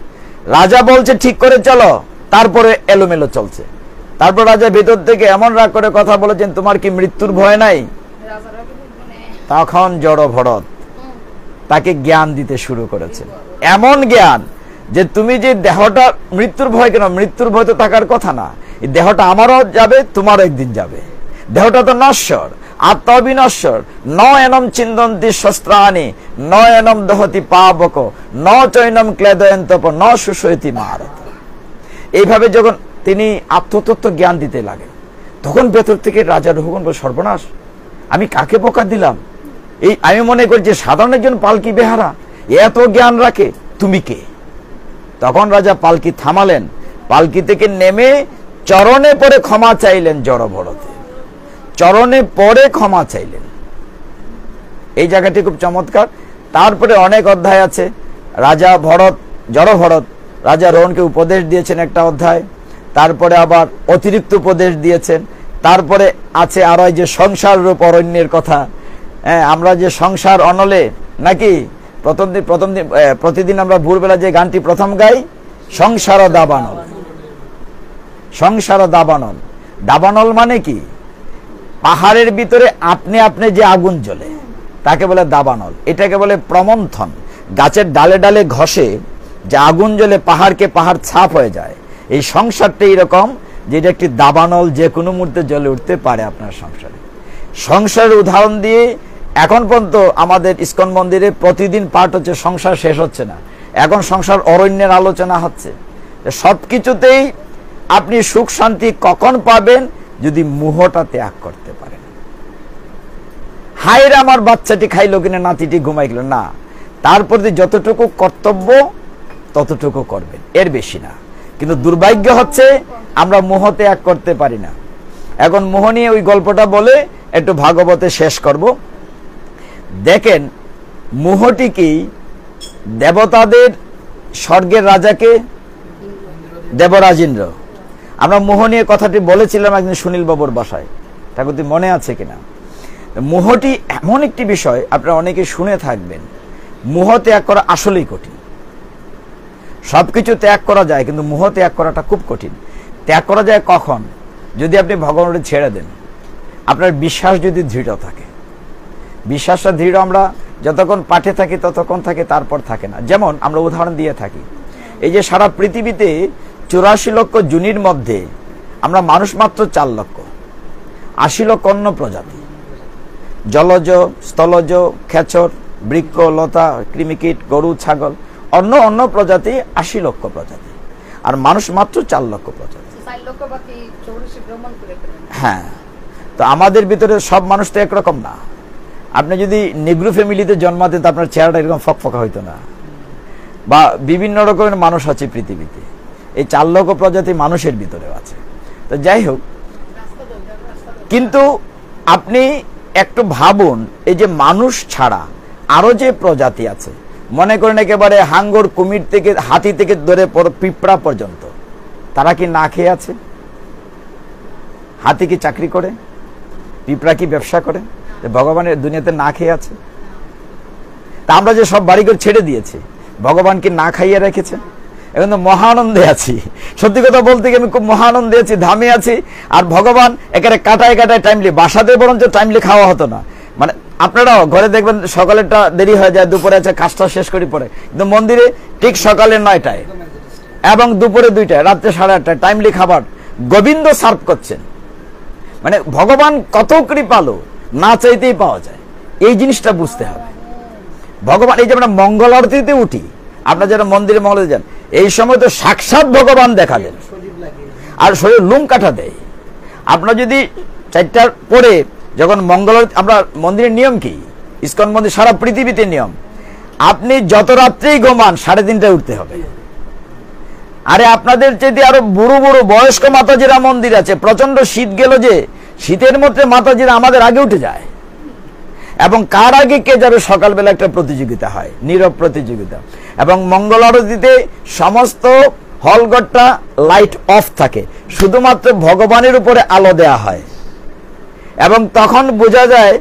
রাজা বলছে ঠিক করে চলো, তারপরে এলোমেলো চলছে। তারপর রাজা ভিতর থেকে এমন রাগ করে কথা বলেছেন, তোমার কি মৃত্যুর ভয় নাই? তখন জড় ভরত তাকে জ্ঞান দিতে শুরু করেছেন, এমন জ্ঞান যে তুমি যে দেহটা, মৃত্যুর ভয় কেন, মৃত্যুর ভয় তো থাকার কথা না, এই দেহটা আমারও যাবে, তোমারও একদিন যাবে। দেহটা তো নশ্বর, আত্মা বিনশ্বর। ন এনম চিন্তন্তি শস্ত্রাণি, ন এনম দহতি পাবক, ন চৈনম ক্লেদয়ন্তপ, ন সুশয়তি মারত। এইভাবে যখন তিনি আত্মতত্ত্ব জ্ঞান দিতে লাগেন, তখন ভেতর থেকে রাজা রহুগণ বলে, সর্বনাশ, আমি কাকে বোকা দিলাম? এই আমি মনে করি যে সাধারণ একজন পালকি বেহারা এত জ্ঞান রাখে, তুমি কে? তখন রাজা পালকি থামালেন, পালকি থেকে নেমে চরণে পড়ে ক্ষমা চাইলেন। জড় ভরতে চরণে পড়ে ক্ষমা চাইলেন। এই জায়গাটি খুব চমৎকার। তারপরে অনেক অধ্যায় আছে। রাজা ভরত, জড় ভরত রাজা রোহনকে উপদেশ দিয়েছেন একটা অধ্যায়, তারপরে আবার অতিরিক্ত উপদেশ দিয়েছেন। তারপরে আছে আরো যে সংসার রূপ অরণ্যের কথা। আমরা যে সংসার অনলে, নাকি প্রতিদিন আমরা ভোরবেলা যে গানটি প্রথম গাই, সংসার দাবানল। সংসার দাবানল, দাবানল মানে কি? পাহাড়ের ভিতরে আপনি আপনি যে আগুন জ্বলে, তাকে বলে দাবানল। এটাকে বলে প্রমন্থন। গাছের ডালে ডালে ঘষে যে আগুন জ্বলে পাহাড়কে পাহাড় ছাপ হয়ে যায়। এই সংসারটা এরকম, যেটা একটি দাবানল, যে কোনো মুহূর্তে জ্বলে উঠতে পারে আপনার সংসারে। সংসারের উদাহরণ দিয়ে এখন পর্যন্ত আমাদের ইস্কন মন্দিরে প্রতিদিন পাঠ হচ্ছে, সংসার শেষ হচ্ছে না। এখন সংসার অরণ্যের আলোচনা হচ্ছে। সবকিছুতেই আপনি সুখ শান্তি কখন পাবেন? যদি মোহটা ত্যাগ করতে পারেন। হায়রে আমার বাচ্চাটি খাইলো কিনা, নাতিটি ঘুমাই গেল না, তার প্রতি যতটুকু কর্তব্য ততটুকু করবেন, এর বেশি না। কিন্তু দুর্ভাগ্য হচ্ছে আমরা মোহ ত্যাগ করতে পারি না। এখন মোহ নিয়ে ওই গল্পটা বলে একটু ভাগবতে শেষ করব। দেখেন, মোহটি কি দেবতাদের স্বর্গের রাজাকে দেবরাজ ইন্দ্র। আমরা মোহ নিয়ে কথাটি বলেছিলাম একদিন সুনীল বাবুর বাসায়, ঠাকুরটি মনে আছে কিনা? মোহটি এমন একটি বিষয়, আপনারা অনেকে শুনে থাকবেন, মোহ ত্যাগ করা আসলেই কঠিন। সবকিছু ত্যাগ করা যায়, কিন্তু মোহ ত্যাগ করাটা খুব কঠিন। ত্যাগ করা যায় কখন? যদি আপনি ভগবানকে ছেড়ে দেন, আপনার বিশ্বাস যদি দৃঢ় থাকে। বিশ্বাসটা দৃঢ় আমরা যতক্ষণ পাঠে থাকি ততক্ষণ থাকে, তারপর থাকে না। যেমন আমরা উদাহরণ দিয়ে থাকি, এই যে সারা পৃথিবীতে 84 লক্ষ জুনির মধ্যে আমরা মানুষ মাত্র 4 লক্ষ, 80 লক্ষ অন্য প্রজাতি, জলজ, স্থলজ, খেচর, বৃক্ষ, লতা, কৃমিকীট, গরু, ছাগল, অন্য অন্য প্রজাতি 80 লক্ষ প্রজাতি, আর মানুষ মাত্র 4 লক্ষ প্রজাতি। হ্যাঁ, তো আমাদের ভিতরে সব মানুষ তো একরকম না। আপনি যদি নেগ্রো ফ্যামিলিতে জন্মাতেন তো আপনার চেহারাটা এরকম ফকফকা হইতো না। বা বিভিন্ন রকমের মানুষ আছে পৃথিবীতে, এই 4 লক্ষ প্রজাতি মানুষের ভিতরেও আছে। তো যাই হোক, কিন্তু আপনি একটু ভাবুন, এই যে মানুষ ছাড়া আরো যে প্রজাতি আছে, মনে করেন একেবারে হাঙ্গর, কুমির থেকে, হাতি থেকে ধরে পিঁপড়া পর্যন্ত, তারা কি না খেয়ে আছে? হাতি কি চাকরি করে? পিঁপড়া কি ব্যবসা করে? ভগবানের দুনিয়াতে না খেয়ে আছে? তা আমরা যে সব বাড়িঘর ছেড়ে দিয়েছি, ভগবান কি না খাইয়ে রেখেছে? এখন তো মহানন্দে আছি। সত্যি কথা বলতে গিয়ে আমি খুব মহানন্দে আছি, ধামে আছি। আর ভগবান একেবারে কাটায় কাটায় টাইমলি, বাসাতে বরঞ্চ টাইমলি খাওয়া হতো না। মানে আপনারাও ঘরে দেখবেন সকালেরটা দেরি হয়ে যায়, দুপুরে আছে কাজটা শেষ করি পরে, কিন্তু মন্দিরে ঠিক সকালে 9টায় এবং দুপুরে 2টায়, রাত্রে 8:30টায় টাইমলি খাবার গোবিন্দ সার্ভ করছেন। মানে ভগবান কত কৃপালু, না চাইতেই পাওয়া যায়। এই জিনিসটা বুঝতে হবে। ভগবান, এই যে আমরা মঙ্গল আরতিতে উঠি, আপনারা যারা মন্দিরে মঙ্গলে যান, এই সময় তো সাক্ষাৎ ভগবান দেখা দেন, আর শরীর লুম কাটা দেয়। আপনারা যদি 4টার পরে যখন মঙ্গল আরতি, আমরা মন্দিরের নিয়ম কি, ইস্কন মন্দির সারা পৃথিবীতে নিয়ম, আপনি যত রাত্রেই ঘুমান 3:30টায় উঠতে হবে। আরে আপনাদের যদি আরো বুড়ো বুড়ো বয়স্ক মাতাজিরা মন্দির আছে, প্রচন্ড শীত গেল যে শীতের মধ্যে মাতাজিরা আমাদের আগে উঠে যায়, এবং কার আগে কে যাবে সকালবেলা একটা প্রতিযোগিতা হয়, নীরব প্রতিযোগিতা। এবং মঙ্গল আরতিতে সমস্ত হলঘরটা লাইট অফ থাকে, শুধুমাত্র ভগবানের উপরে আলো দেয়া হয়, এবং তখন বোঝা যায়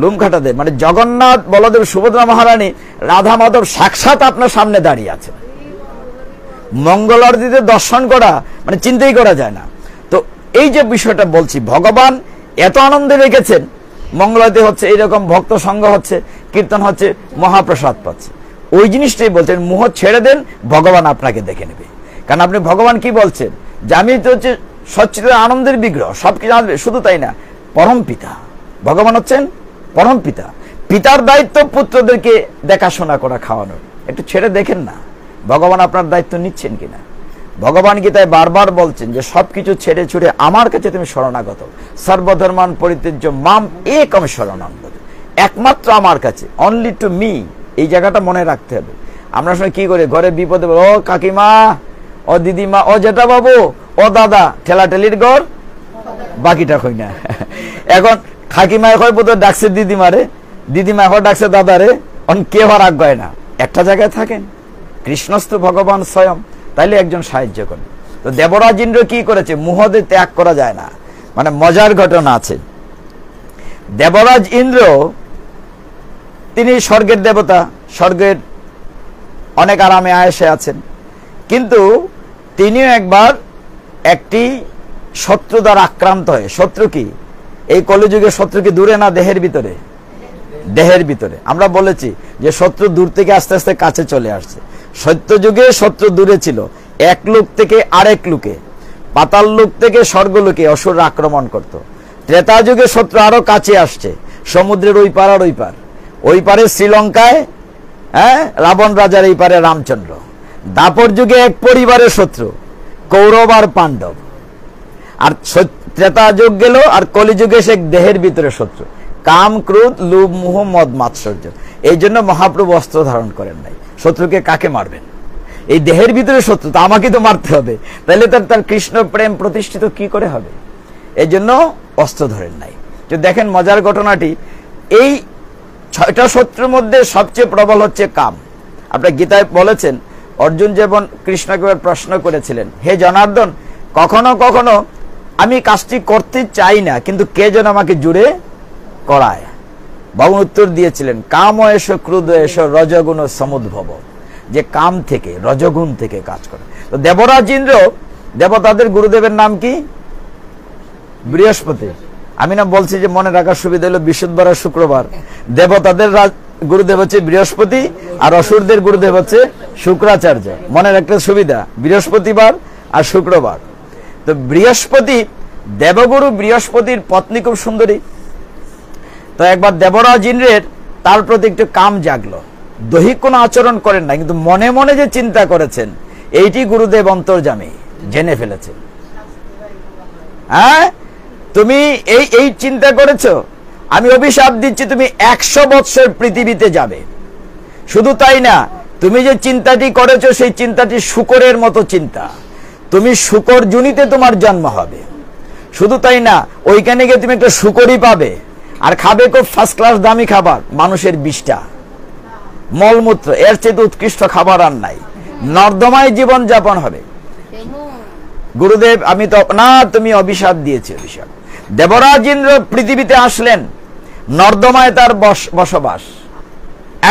লুম খাটা দেয়, মানে জগন্নাথ, বলদেব, সুভদ্রা মহারানী, রাধা মাধব সাক্ষাৎ আপনার সামনে দাঁড়িয়ে আছে। মঙ্গল আরতিতে দর্শন করা মানে চিন্তাই করা যায় না। তো এই যে বিষয়টা বলছি, ভগবান এত আনন্দে রেখেছেন, মঙ্গল আরতি হচ্ছে, এইরকম ভক্ত সঙ্গ হচ্ছে, কীর্তন হচ্ছে, মহাপ্রসাদ পাচ্ছে। ওই জিনিসটাই বলছেন, মোহ ছেড়ে দেন, ভগবান আপনাকে দেখে নেবে। কারণ আপনি, ভগবান কি বলছেন, যে আমি তো হচ্ছে সচ্চিত আনন্দের বিগ্রহ, সবকিছু আসবে। শুধু তাই না, পরম পিতা, ভগবান হচ্ছেন পরম পিতা। পিতার দায়িত্ব পুত্রদেরকে দেখাশোনা করা, খাওয়ানোর। একটু ছেড়ে দেখেন না ভগবান আপনার দায়িত্ব নিচ্ছেন কিনা। ভগবান গীতায় বারবার বলছেন যে সবকিছু ছেড়ে ছুড়ে আমার কাছে তুমি শরণাগত, সর্বধর্মান পরিত্যাজ্য মাম একম শরণাম ব্রজ, একমাত্র আমার কাছে, অনলি টু মি। এই জায়গাটা মনে রাখতে হবে। আমরা সময় কি করি, ঘরে বিপদে, ও কাকিমা, ও দিদিমা, ও জেঠা বাবু, ও দাদা, ঠেলাঠেলির ঘর, বাকিটা কই না। এখন কাকিমা এখন বোধহয় ডাকছে দিদিমারে, দিদিমা এখন ডাকছে দাদারে, অন কেউ আর আজ্ঞায় না, একটা জায়গায় থাকেন। কৃষ্ণস্থ ভগবান স্বয়ং, তাইলে একজন সাহায্য করেন। তো দেবরাজ ইন্দ্র কি করেছে, মোহদে ত্যাগ করা যায় না। মানে মজার ঘটনা আছে। দেবরাজ ইন্দ্র তিনি স্বর্গের দেবতা, স্বর্গের অনেক আরামে আয়েসে আছেন, কিন্তু তিনিও একবার একটি শত্রু দ্বারা আক্রান্ত হয়। শত্রু কি, এই কলিযুগে শত্রু কি দূরে না দেহের ভিতরে? দেহের ভিতরে। আমরা বলেছি যে শত্রু দূর থেকে আস্তে আস্তে কাছে চলে আসছে। সত্যযুগে শত্রু দূরে ছিল, এক লোক থেকে আরেক লোকে, পাতাল লোক থেকে স্বর্গলোকে অসুর আক্রমণ করত। ত্রেতা যুগে শত্রু আরো কাছে আসছে, সমুদ্রের ওই পার আর ওই পার, ওই পারে শ্রীলঙ্কায় রাবণ রাজার, এই পারে রামচন্দ্র। দাপর যুগে এক পরিবারের শত্রু, কৌরব আর পাণ্ডব। আর ত্রেতা যুগ গেল, আর কলিযুগে সে দেহের ভিতরে শত্রু, কাম, ক্রোধ, লোভ, মোহ, মদ, মাৎসর্য। এই জন্য মহাপ্রভু অস্ত্র ধারণ করেন নাই। শত্রুকে কাকে মারবেন? এই দেহের ভিতরে শত্রু, তো আমাকে তো মারতে হবে, তাহলে তার কৃষ্ণ প্রেম প্রতিষ্ঠিত কি করে হবে? এই জন্য অস্ত্র ধরেন নাই। তো দেখেন মজার ঘটনাটি, এই 6টা শত্রুর মধ্যে সবচেয়ে প্রবল হচ্ছে কাম। আপনার গীতায় বলেছেন, অর্জুন যেমন কৃষ্ণকে প্রশ্ন করেছিলেন, হে জনার্দন, কখনো কখনো আমি কাজটি করতে চাই না, কিন্তু কে যেন আমাকে জুড়ে করায়। ভগবান উত্তর দিয়েছিলেন, কাম এস ক্রোধ এস রজগুণ সমুদ্ভব, যে কাম থেকে রজগুণ থেকে কাজ করে। তো দেবরাজ ইন্দ্র, দেবতাদের গুরুদেবের নাম কি? বৃহস্পতি। আমি না বলছি যে মনে রাখার সুবিধা হলো বৃহস্পতিবার আর শুক্রবার। দেবতাদের গুরুদেব হচ্ছে বৃহস্পতি, আর অসুরদের গুরুদেব হচ্ছে শুক্রাচার্য। মনে রাখতে সুবিধা, বৃহস্পতিবার আর শুক্রবার। তো বৃহস্পতি, দেবগুরু বৃহস্পতির পত্নী খুব সুন্দরী। তো একবার দেবরাজ ইন্দ্রের তার প্রতি একটু কাম জাগলো। দৈহিক কোনো আচরণ করেন না, কিন্তু মনে মনে যে চিন্তা করেছেন, এইটি গুরুদেব অন্তর্যামী জেনে ফেলেছেন। হ্যাঁ, তুমি এই চিন্তা করেছো, আমি অভিশাপ দিচ্ছি, তুমি 100 বৎসর পৃথিবীতে যাবে। শুধু তাই না, তুমি যে চিন্তাটি করেছো সেই চিন্তাটি শূকরের মতো চিন্তা। তুমি শূকর জুনিতে তোমার জন্ম হবে। শুধু তাই না, ওইখানে গিয়ে তুমি একটা শূকরই পাবে, আর খাবে খুব ফার্স্ট ক্লাস দামি খাবার, মানুষের বিষ্ঠা, মলমূত্র। এর চেয়ে উৎকৃষ্ট খাবার আর নাই। নর্দমায় জীবন যাপন হবে। গুরুদেব, আমি তো না, তুমি অভিশাপ দিয়েছে। অভিশাপ। দেবরাজ ইন্দ্র পৃথিবীতে আসলেন, নর্দমায় তার বসবাস,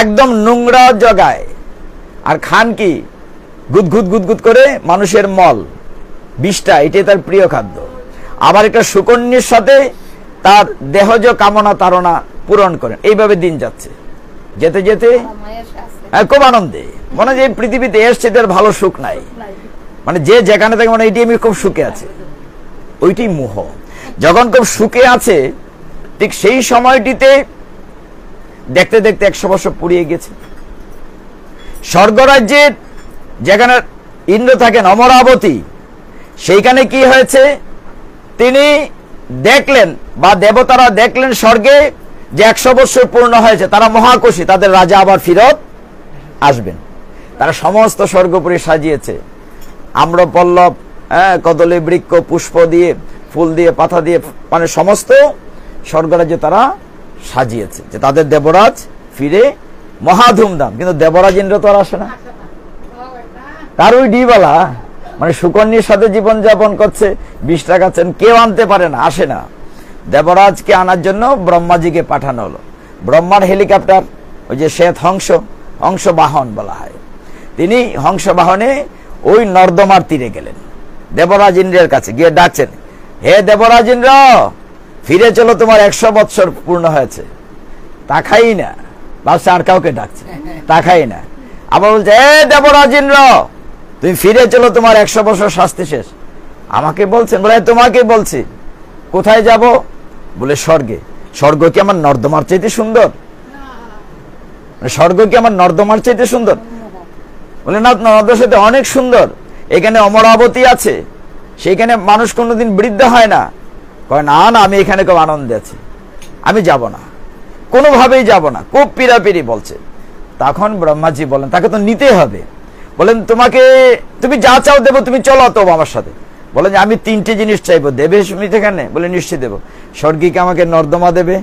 একদম নোংরা জগায়, আর খান কি? গুদগুদ গুদগুদ করে মানুষের মল, বিষ্ঠা, এটাই তার প্রিয় খাদ্য। আবার একটা সুকন্যের সাথে তার দেহজ কামনা তাড়না পূরণ করেন। এইভাবে দিন যাচ্ছে, যেতে যেতে খুব আনন্দে, মনে হয় যে পৃথিবীতে এসছে, তার ভালো সুখ নাই। মানে যে যেখানে থাকে, মানে এইটি আমি খুব সুখে আছে, ওইটি মোহ। যখন খুব সুখে আছে, ঠিক সেই সময়টিতে দেখতে দেখতে 100 বছর পুড়িয়ে গেছে। স্বর্গরাজ্যের যেখানে ইন্দ্র থাকেন, অমরাবতী, সেইখানে কি হয়েছে? তিনি দেখলেন, বা দেবতারা দেখলেন স্বর্গে যে 100 বছর পূর্ণ হয়েছে, তারা মহাখুশি, তাদের রাজা আবার ফিরত আসবেন। তারা সমস্ত স্বর্গপুরী সাজিয়েছে, আম্রপল্লব, কদলী বৃক্ষ, পুষ্প দিয়ে, ফুল দিয়ে, পাতা দিয়ে, মানে সমস্ত স্বর্গরাজ্য তারা সাজিয়েছে যে তাদের দেবরাজ ফিরে, মহা ধুমধাম। কিন্তু দেবরাজ ইন্দ্র তো আর আসে না, তার ওই ডিবালা, মানে সুকন্যার সাথে জীবন যাপন করছে, 20 টাকা খাচ্ছেন, কেউ আনতে পারে না, আসে না। দেবরাজকে আনার জন্য ব্রহ্মাজিকে পাঠানো হলো। ব্রহ্মার হেলিকপ্টার, ওই যে শ্বেত হংস, হংস বাহন বলা হয়, তিনি হংস বাহনে ওই নর্দমার তীরে গেলেন। দেবরাজ ইন্দ্রের কাছে গিয়ে ডাকছেন, হে দেবরাজ ইন্দ্র, ফিরে চলো, তোমার 100 বৎসর পূর্ণ হয়েছে। তাকাই না, ভাবছে আর কাউকে ডাকছে, তাকাই না। আবার বলছে, হে দেবরাজ ইন্দ্র, তুমি ফিরে চলো, তোমার 100 বছর শাস্তি শেষ। আমাকে বলছেন? বলে তোমাকে বলছি। কোথায় যাব? বলে স্বর্গে। স্বর্গ কি আমার নর্দমার চাইতে সুন্দর? স্বর্গ কি আমার নর্দমার চাইতে সুন্দর? বলে না, নর্দমার সাথে অনেক সুন্দর। এখানে অমরাবতী আছে, সেইখানে মানুষ কোনোদিন বৃদ্ধ হয় না। কয় না না, আমি এখানে খুব আনন্দে আছি, আমি যাব না, কোনোভাবেই যাব না, খুব পিড়াপিড়ি বলছে। তখন ব্রহ্মাজি বলেন, তাকে তো নিতে হবে। বলেন, তুমি যা চাও দেবো, তুমি চলো তো আমার সাথে। বলেন যে আমি 3টে জিনিস চাইবো, দেবে তুমি এখানে? বলে নিশ্চয়ই দেবো। স্বর্গীকে আমাকে নর্দমা দেবে,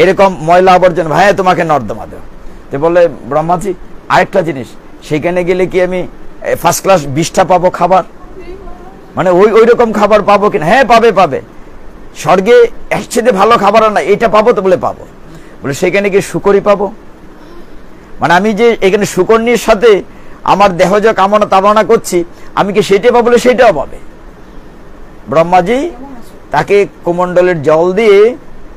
এরকম ময়লা আবর্জনা, ভাই তোমাকে নর্দমা দেবো। তো বলে ব্রহ্মাজি আরেকটা জিনিস, সেখানে গেলে কি আমি ফার্স্ট ক্লাস 20টা পাবো খাবার? মানে ওই রকম খাবার পাবো কিনা? হ্যাঁ, পাবে। স্বর্গে একসাথে ভালো খাবার না, এটা পাবো তো? বলে পাবো। বলে সেখানে কি শুকরই পাবো? মানে আমি যে এখানে সুকন্যার সাথে আমার দেহজ কামনা তাড়না করছি, আমি কি সেটাই পাবো? বলে সেটাও পাবে। ব্রহ্মাজি তাকে কুমণ্ডলের জল দিয়ে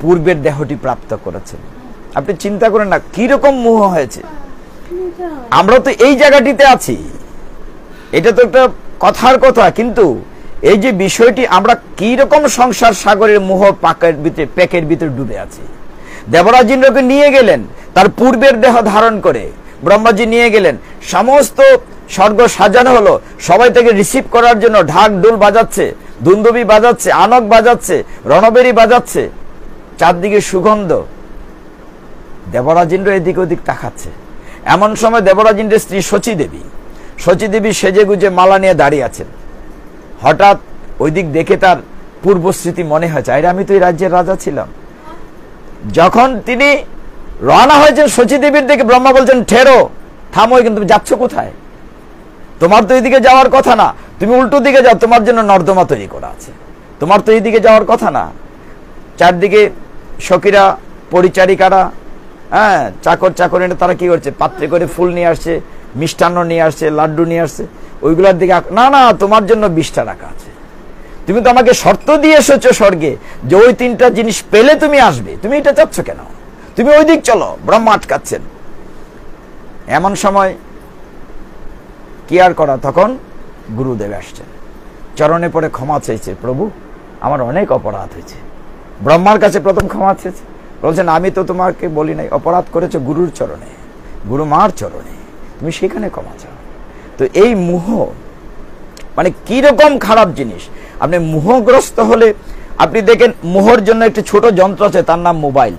পূর্বের দেহটি প্রাপ্ত করেছেন। আপনি চিন্তা করেন না কিরকম মোহ হয়েছে। আমরা তো এই জায়গাটিতে আছি, এটা তো একটা কথার কথা, কিন্তু এই যে বিষয়টি, আমরা কি রকম সংসার সাগরের মোহ প্যাকের ভিতরে ডুবে আছি। দেবরাজ ইন্দ্রকে নিয়ে গেলেন, তার পূর্বের দেহ ধারণ করে ব্রহ্মাজি নিয়ে গেলেন। সমস্ত স্বর্গ সাজানো হলো, সবাই তাকে রিসিভ করার জন্য ঢাক ঢোল বাজাচ্ছে, দুন্দুবি বাজাচ্ছে, আনক বাজাচ্ছে, রণবেরি বাজাচ্ছে, চারদিকে সুগন্ধ। দেবরাজ ইন্দ্র এদিক ওদিক তাকাচ্ছে। এমন সময় দেবরাজ ইন্দ্রের স্ত্রী শচীদেবী সেজে গুজে মালা নিয়ে দাঁড়িয়ে আছেন। হঠাৎ ওই দিক দেখে তার পূর্বস্মৃতি মনে হয়েছে, আরে আমি তো এই রাজ্যের রাজা ছিলাম। যখন তিনি রওনা হয়েছেন শচীদেবীর দিকে, ব্রহ্মা বলছেন ঠেরো, থামো, কিন্তু তুমি যাচ্ছ কোথায়? তোমার তো এইদিকে যাওয়ার কথা না, তুমি উল্টো দিকে যাও, তোমার জন্য নর্দমা তৈরি করা আছে। তোমার তো এইদিকে যাওয়ার কথা না। চারদিকে সখীরা, পরিচারিকারা, হ্যাঁ, চাকর চাকরিরা, তারা কি করছে? পাত্রে করে ফুল নিয়ে আসছে, মিষ্টান্ন নিয়ে আসছে, লাড্ডু নিয়ে আসছে, ওইগুলোর দিকে না না, তোমার জন্য 20টা রাখা আছে। তুমি তো আমাকে শর্ত দিয়ে এসেছো স্বর্গে যে ওই 3টা জিনিস পেলে তুমি আসবে, তুমি এটা চাচ্ছ কেন? তুমি ওই দিক চলো। ব্রহ্মা আটকাচ্ছেন। এমন সময় কি আর করা, তখন গুরুদেব আসছেন, চরণে পড়ে ক্ষমা চাইছে, প্রভু আমার অনেক অপরাধ হয়েছে। ব্রহ্মার কাছে প্রথম ক্ষমা চেয়েছে, বলছেন আমি তো তোমাকে বলি নাই, অপরাধ করেছো গুরুর চরণে, গুরু মার চরণে, তুমি সেখানে ক্ষমা চাও। তো এই মোহ মানে কিরকম খারাপ জিনিস। আপনি মোহগ্রস্ত হলে আপনি দেখেন, মোহর জন্য একটি ছোট যন্ত্র আছে, তার নাম মোবাইল।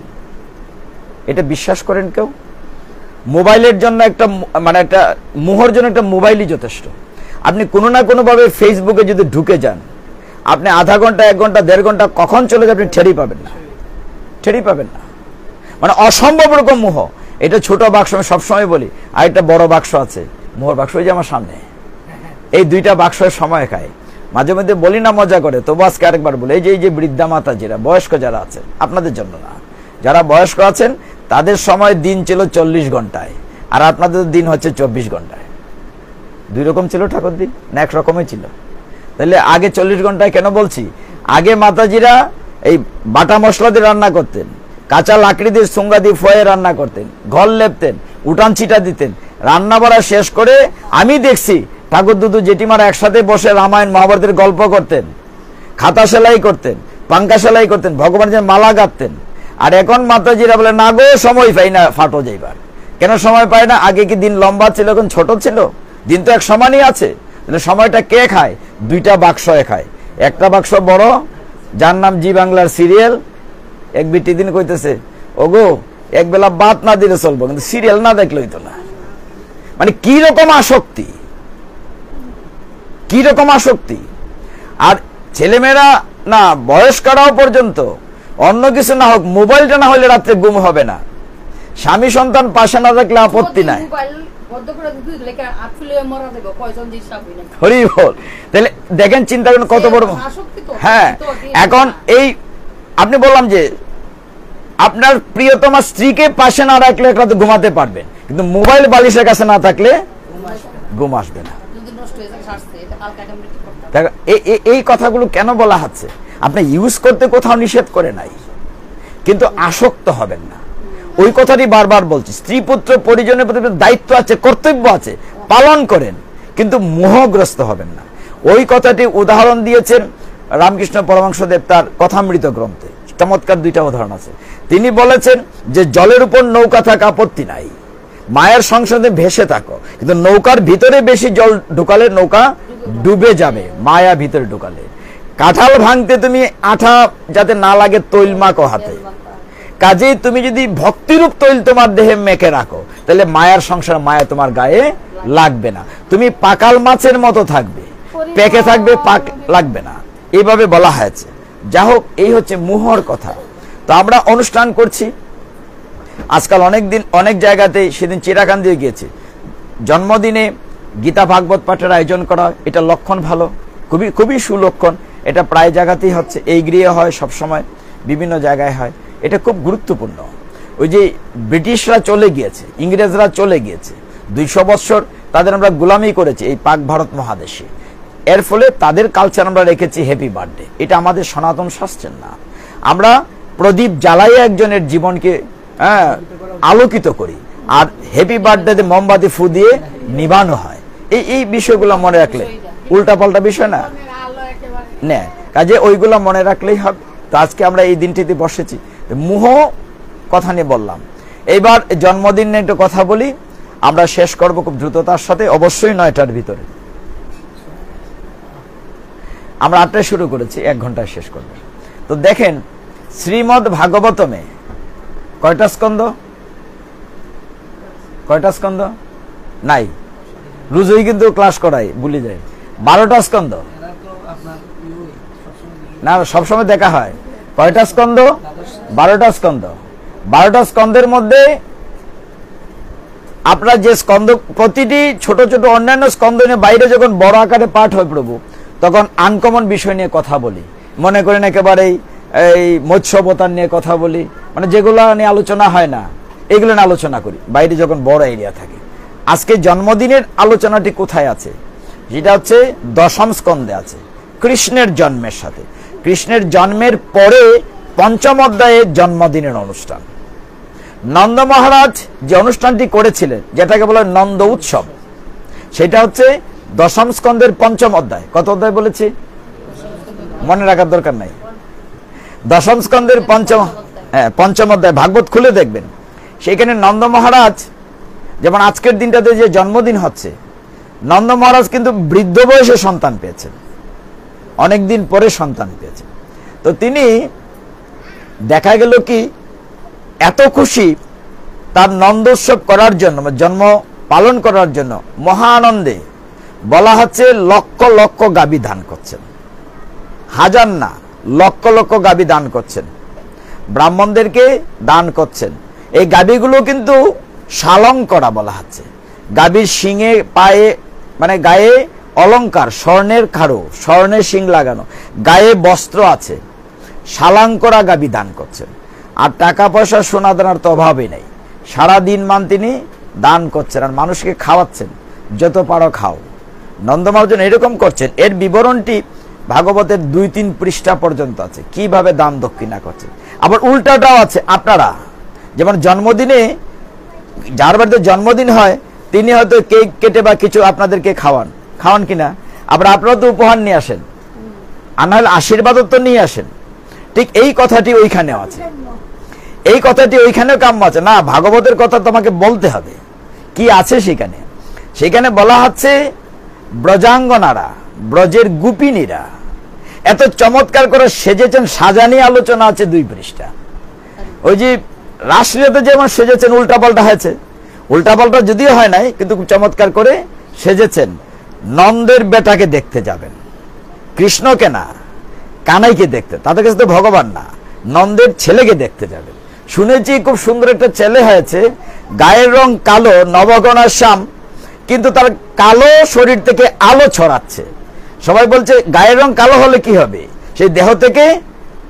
এটা বিশ্বাস করেন কেউ? মোবাইলের জন্য একটা একটা মোহর জন্য একটা মোবাইলই যথেষ্ট। আপনি কোনো না কোনো ভাবে ফেসবুকে যদি ঢুকে যান, আপনি আধা ঘন্টা, 1 ঘন্টা, 1.5 ঘন্টা কখন চলে যাবে আপনি টেরই পাবেন না, টেরই পাবেন না। মানে অসম্ভব রকম মোহ। এটা ছোট বাক্স, আমি সবসময় বলি, আর একটা বড় বাক্স আছে, মোহর বাক্স, ওই যে আমার সামনে, এই 2টা বাক্সের সময় খায়। মাঝে মধ্যে বলি না মজা করে, তবু আজকে আরেকবার বলি, এই যে বৃদ্ধা মাতাজিরা, বয়স্ক যারা আছেন, আপনাদের জন্য না, যারা বয়স্ক আছেন তাদের সময় দিন ছিল 40 ঘন্টায়, আর আপনাদের দিন হচ্ছে 24 ঘন্টায়। 2 রকম ছিল ঠাকুর দিন না, 1 রকমই ছিল? তাহলে আগে 40 ঘন্টায় কেন বলছি? আগে মাতাজিরা এই বাটা মশলা দিয়ে রান্না করতেন, কাঁচা লাকড়ি দিয়ে সুঙ্গা দিয়ে ফয়ে রান্না করতেন, ঘর লেপতেন, উঠান ছিটা দিতেন, রান্না বাড়া শেষ করে আমি দেখছি ঠাকুর দুদু জেঠিমারা একসাথে বসে রামায়ণ মহাভারতের গল্প করতেন, খাতা সেলাই করতেন, পাঙ্কা সেলাই করতেন, ভগবানের মালা গাঁথতেন। আর এখন মাতাজিরা বলে না গো, সময় পাই না, ফাটো যাইবার। কেন সময় পায় না? আগে কি দিন লম্বা ছিল, এখন ছোট ছিল? দিন তো এক সমানই আছে। তাহলে সময়টা কে খায়? 2টা বাক্স খায়। একটা বাক্স বড়, যার নাম জি বাংলার সিরিয়াল। এক বিটি দিন কইতেছে, ওগো এক বেলা ভাত না দিলে চলবো, কিন্তু সিরিয়াল না দেখলে হইতো না। মানে কি রকম আসক্তি, কি রকম আসক্তি। আর ছেলেমেয়েরা না, বয়স্করাও পর্যন্ত অন্য কিছু না হোক, মোবাইলটা না হলে রাত্রে ঘুম হবে না। স্বামী সন্তান পাশে না থাকলে আপত্তি নাই। হরি বল। তাহলে দেখেন, চিন্তা করেন কত বড়। হ্যাঁ, এখন এই আপনি বললাম যে আপনার প্রিয়তমা স্ত্রীকে পাশে না রাখলে এক রাতে ঘুমাতে পারবেন, কিন্তু মোবাইল বালিশের কাছে না থাকলে ঘুম আসবে না। এই কথাগুলো কেন বলা হচ্ছে? আপনি ইউজ করতে কোথাও নিষেধ করে নাই, কিন্তু আসক্ত হবেন না। ওই কথাটি বারবার বলছি, স্ত্রী পুত্র পরিজনের প্রতি দায়িত্ব আছে, কর্তব্য আছে, পালন করেন, কিন্তু মোহগ্রস্ত হবেন না। ওই কথাটি উদাহরণ দিয়েছেন রামকৃষ্ণ পরমহংসদেব তার কথামৃত গ্রন্থে। চমৎকার 2টা উদাহরণ আছে। তিনি বলেছেন যে জলের উপর নৌকা থাকা আপত্তি নাই, মায়ের সংসদে ভেসে থাকো, কিন্তু নৌকার ভিতরে বেশি জল ঢুকালে নৌকা ডুবে যাবে, মায়া ভিতরে ঢুকালে। কাঁঠাল ভাঙতে তুমি আঠা যাতে না লাগে তৈল মাখো হাতে, কাজেই তুমি যদি ভক্তিরূপ তৈল তোমার দেহে মেখে রাখো, তাহলে মায়ার সংসার, মায়া তোমার গায়ে লাগবে না। তুমি পাকাল মাছের মতো থাকবে, পেকে থাকবে, পাক লাগবে না, এইভাবে বলা হয়েছে। যা হোক, এই হচ্ছে মোহর কথা। তো আমরা অনুষ্ঠান করছি আজকাল, অনেক জায়গাতে, সেদিন চিরাকান্দিয়ে গিয়েছে, জন্মদিনে গীতা ভাগবত পাঠের আয়োজন করা, এটা লক্ষণ ভালো, খুবই খুবই সুলক্ষণ। এটা প্রায় জায়গাতেই হচ্ছে, এই গৃহে হয়, সবসময় বিভিন্ন জায়গায় হয়, এটা খুব গুরুত্বপূর্ণ। ওই যে ব্রিটিশরা চলে গিয়েছে, ইংরেজরা চলে গিয়েছে, 200 বৎসর তাদের আমরা গোলামি করেছি এই পাক ভারত মহাদেশে। এর ফলে তাদের কালচার আমরা রেখেছি হ্যাপি বার্থডে। এটা আমাদের সনাতন শাস্ত্রের না। আমরা প্রদীপ জ্বালাইয়া একজনের জীবনকে আলোকিত করি, আর হ্যাপি বার্থডে মোমবাতি ফু দিয়ে নিবানো হয়। এই বিষয়গুলো মনে রাখলে, উল্টা পাল্টা বিষয় না, কাজে ওইগুলো মনে রাখলেই হবে। তো আজকে আমরা এই দিনটিতে বসেছি, মোহ কথা নিয়ে বললাম। এইবার জন্মদিন নিয়ে একটু কথা বলি, আমরা শেষ করব খুব দ্রুততার সাথে, অবশ্যই 9টার ভিতরে। আমরা 8টায় শুরু করেছি, 1 ঘন্টায় শেষ করব। তো দেখেন, শ্রীমদ্ ভাগবতমে কয়টা স্কন্ধ? কয়টা স্কন্ধ? নাই, রোজই কিন্তু ক্লাস করাই, ভুলে যায়। 12টা স্কন্ধ না, সবসময় দেখা হয়। কয়টা স্কন্ধ? 12টা স্কন্ধ। 12টা স্কন্ধের মধ্যে আপনার যে স্কন্ধ, প্রতিটি ছোট ছোট অন্যান্য স্কন্ধ নিয়ে বাইরে যখন বড় আকারে পাঠ হয় প্রভু, তখন আনকমন বিষয় নিয়ে কথা বলি। মনে করেন একেবারেই এই মৎস্যবতার নিয়ে কথা বলি, মানে যেগুলো নিয়ে আলোচনা হয় না এগুলো নিয়ে আলোচনা করি বাইরে যখন বড় এরিয়া থাকে। আজকে জন্মদিনের আলোচনাটি কোথায় আছে? যেটা হচ্ছে দশম স্কন্ধে আছে, কৃষ্ণের জন্মের সাথে। কৃষ্ণের জন্মের পরে পঞ্চম অধ্যায়ে জন্মদিনের অনুষ্ঠান। নন্দ মহারাজ যে অনুষ্ঠানটি করেছিলেন, যেটাকে বলে নন্দ উৎসব, সেটা হচ্ছে দশম স্কন্ধের পঞ্চম অধ্যায়। কত অধ্যায় বলেছি মনে রাখার দরকার নাই। দশম স্কন্ধের পঞ্চম অধ্যায়, ভাগবত খুলে দেখবেন। সেখানে নন্দ মহারাজ, যেমন আজকের দিনটাতে যে জন্মদিন হচ্ছে, নন্দ মহারাজ কিন্তু বৃদ্ধ বয়সে সন্তান পেয়েছেন, অনেকদিন পরে সন্তান পেয়েছেন। তো তিনি দেখা গেল কি এত খুশি, তার নন্দোৎসব করার জন্য, জন্ম পালন করার জন্য মহা আনন্দে, বলা হচ্ছে লক্ষ লক্ষ গাভী দান করছেন, হাজার না লক্ষ লক্ষ গাভী দান করছেন, ব্রাহ্মণদেরকে দান করছেন। এই গাভীগুলো কিন্তু শালং করা বলা হচ্ছে। গাভীর শিঙে, পায়ে, মানে গায়ে অলংকার, স্বর্ণের খাড়ো, স্বর্ণের শিং লাগানো, গায়ে বস্ত্র আছে, শালাং করা গাভী দান করছেন। আর টাকা পয়সা সোনা দানার তো অভাবই নেই, সারাদিন মান তিনি দান করছেন আর মানুষকে খাওয়াচ্ছেন, যত পারো খাও। নন্দমহারাজ এরকম করছেন। এর বিবরণটি ভাগবতের 2-3 পৃষ্ঠা পর্যন্ত আছে, কিভাবে দান দক্ষিণা করছে। আবার উল্টাটাও আছে। আপনারা যেমন জন্মদিনে, যার বাড়িতে জন্মদিন হয়, তিনি হয়তো কেক কেটে বা কিছু আপনাদেরকে খাওয়ান কিনা, আবার আপনারা তো উপহার নিয়ে আসেন, আর নাহলে আশীর্বাদও তো নিয়ে আসেন। ঠিক এই কথাটি ওইখানেও আছে, এই কথাটি ওইখানেও কাম্য আছে। না, ভাগবতের কথা তোমাকে বলতে হবে কি আছে সেখানে। সেখানে বলা হচ্ছে ব্রজাঙ্গনারা, ব্রজের গোপিনীরা এত চমৎকার করে সেজেছেন, সাজানি আলোচনা আছে 2 পৃষ্ঠা। ওই যে রাসলীলাতে যেমন সেজেছেন, উল্টাপাল্টা হয়েছে, উল্টাপাল্টা যদিও হয় নাই, কিন্তু খুব চমৎকার করে সেজেছেন। নন্দের বেটাকে দেখতে যাবেন, কৃষ্ণকে না, কানাইকে দেখতে। তাদের কাছে তো ভগবান না, নন্দের ছেলেকে দেখতে যাবেন। শুনেছি খুব সুন্দর একটা ছেলে হয়েছে, গায়ের রং কালো, নবগণার শ্যাম, কিন্তু তার কালো শরীর থেকে আলো ছড়াচ্ছে। সবাই বলছে গায়ের রং কালো হলে কি হবে, সেই দেহ থেকে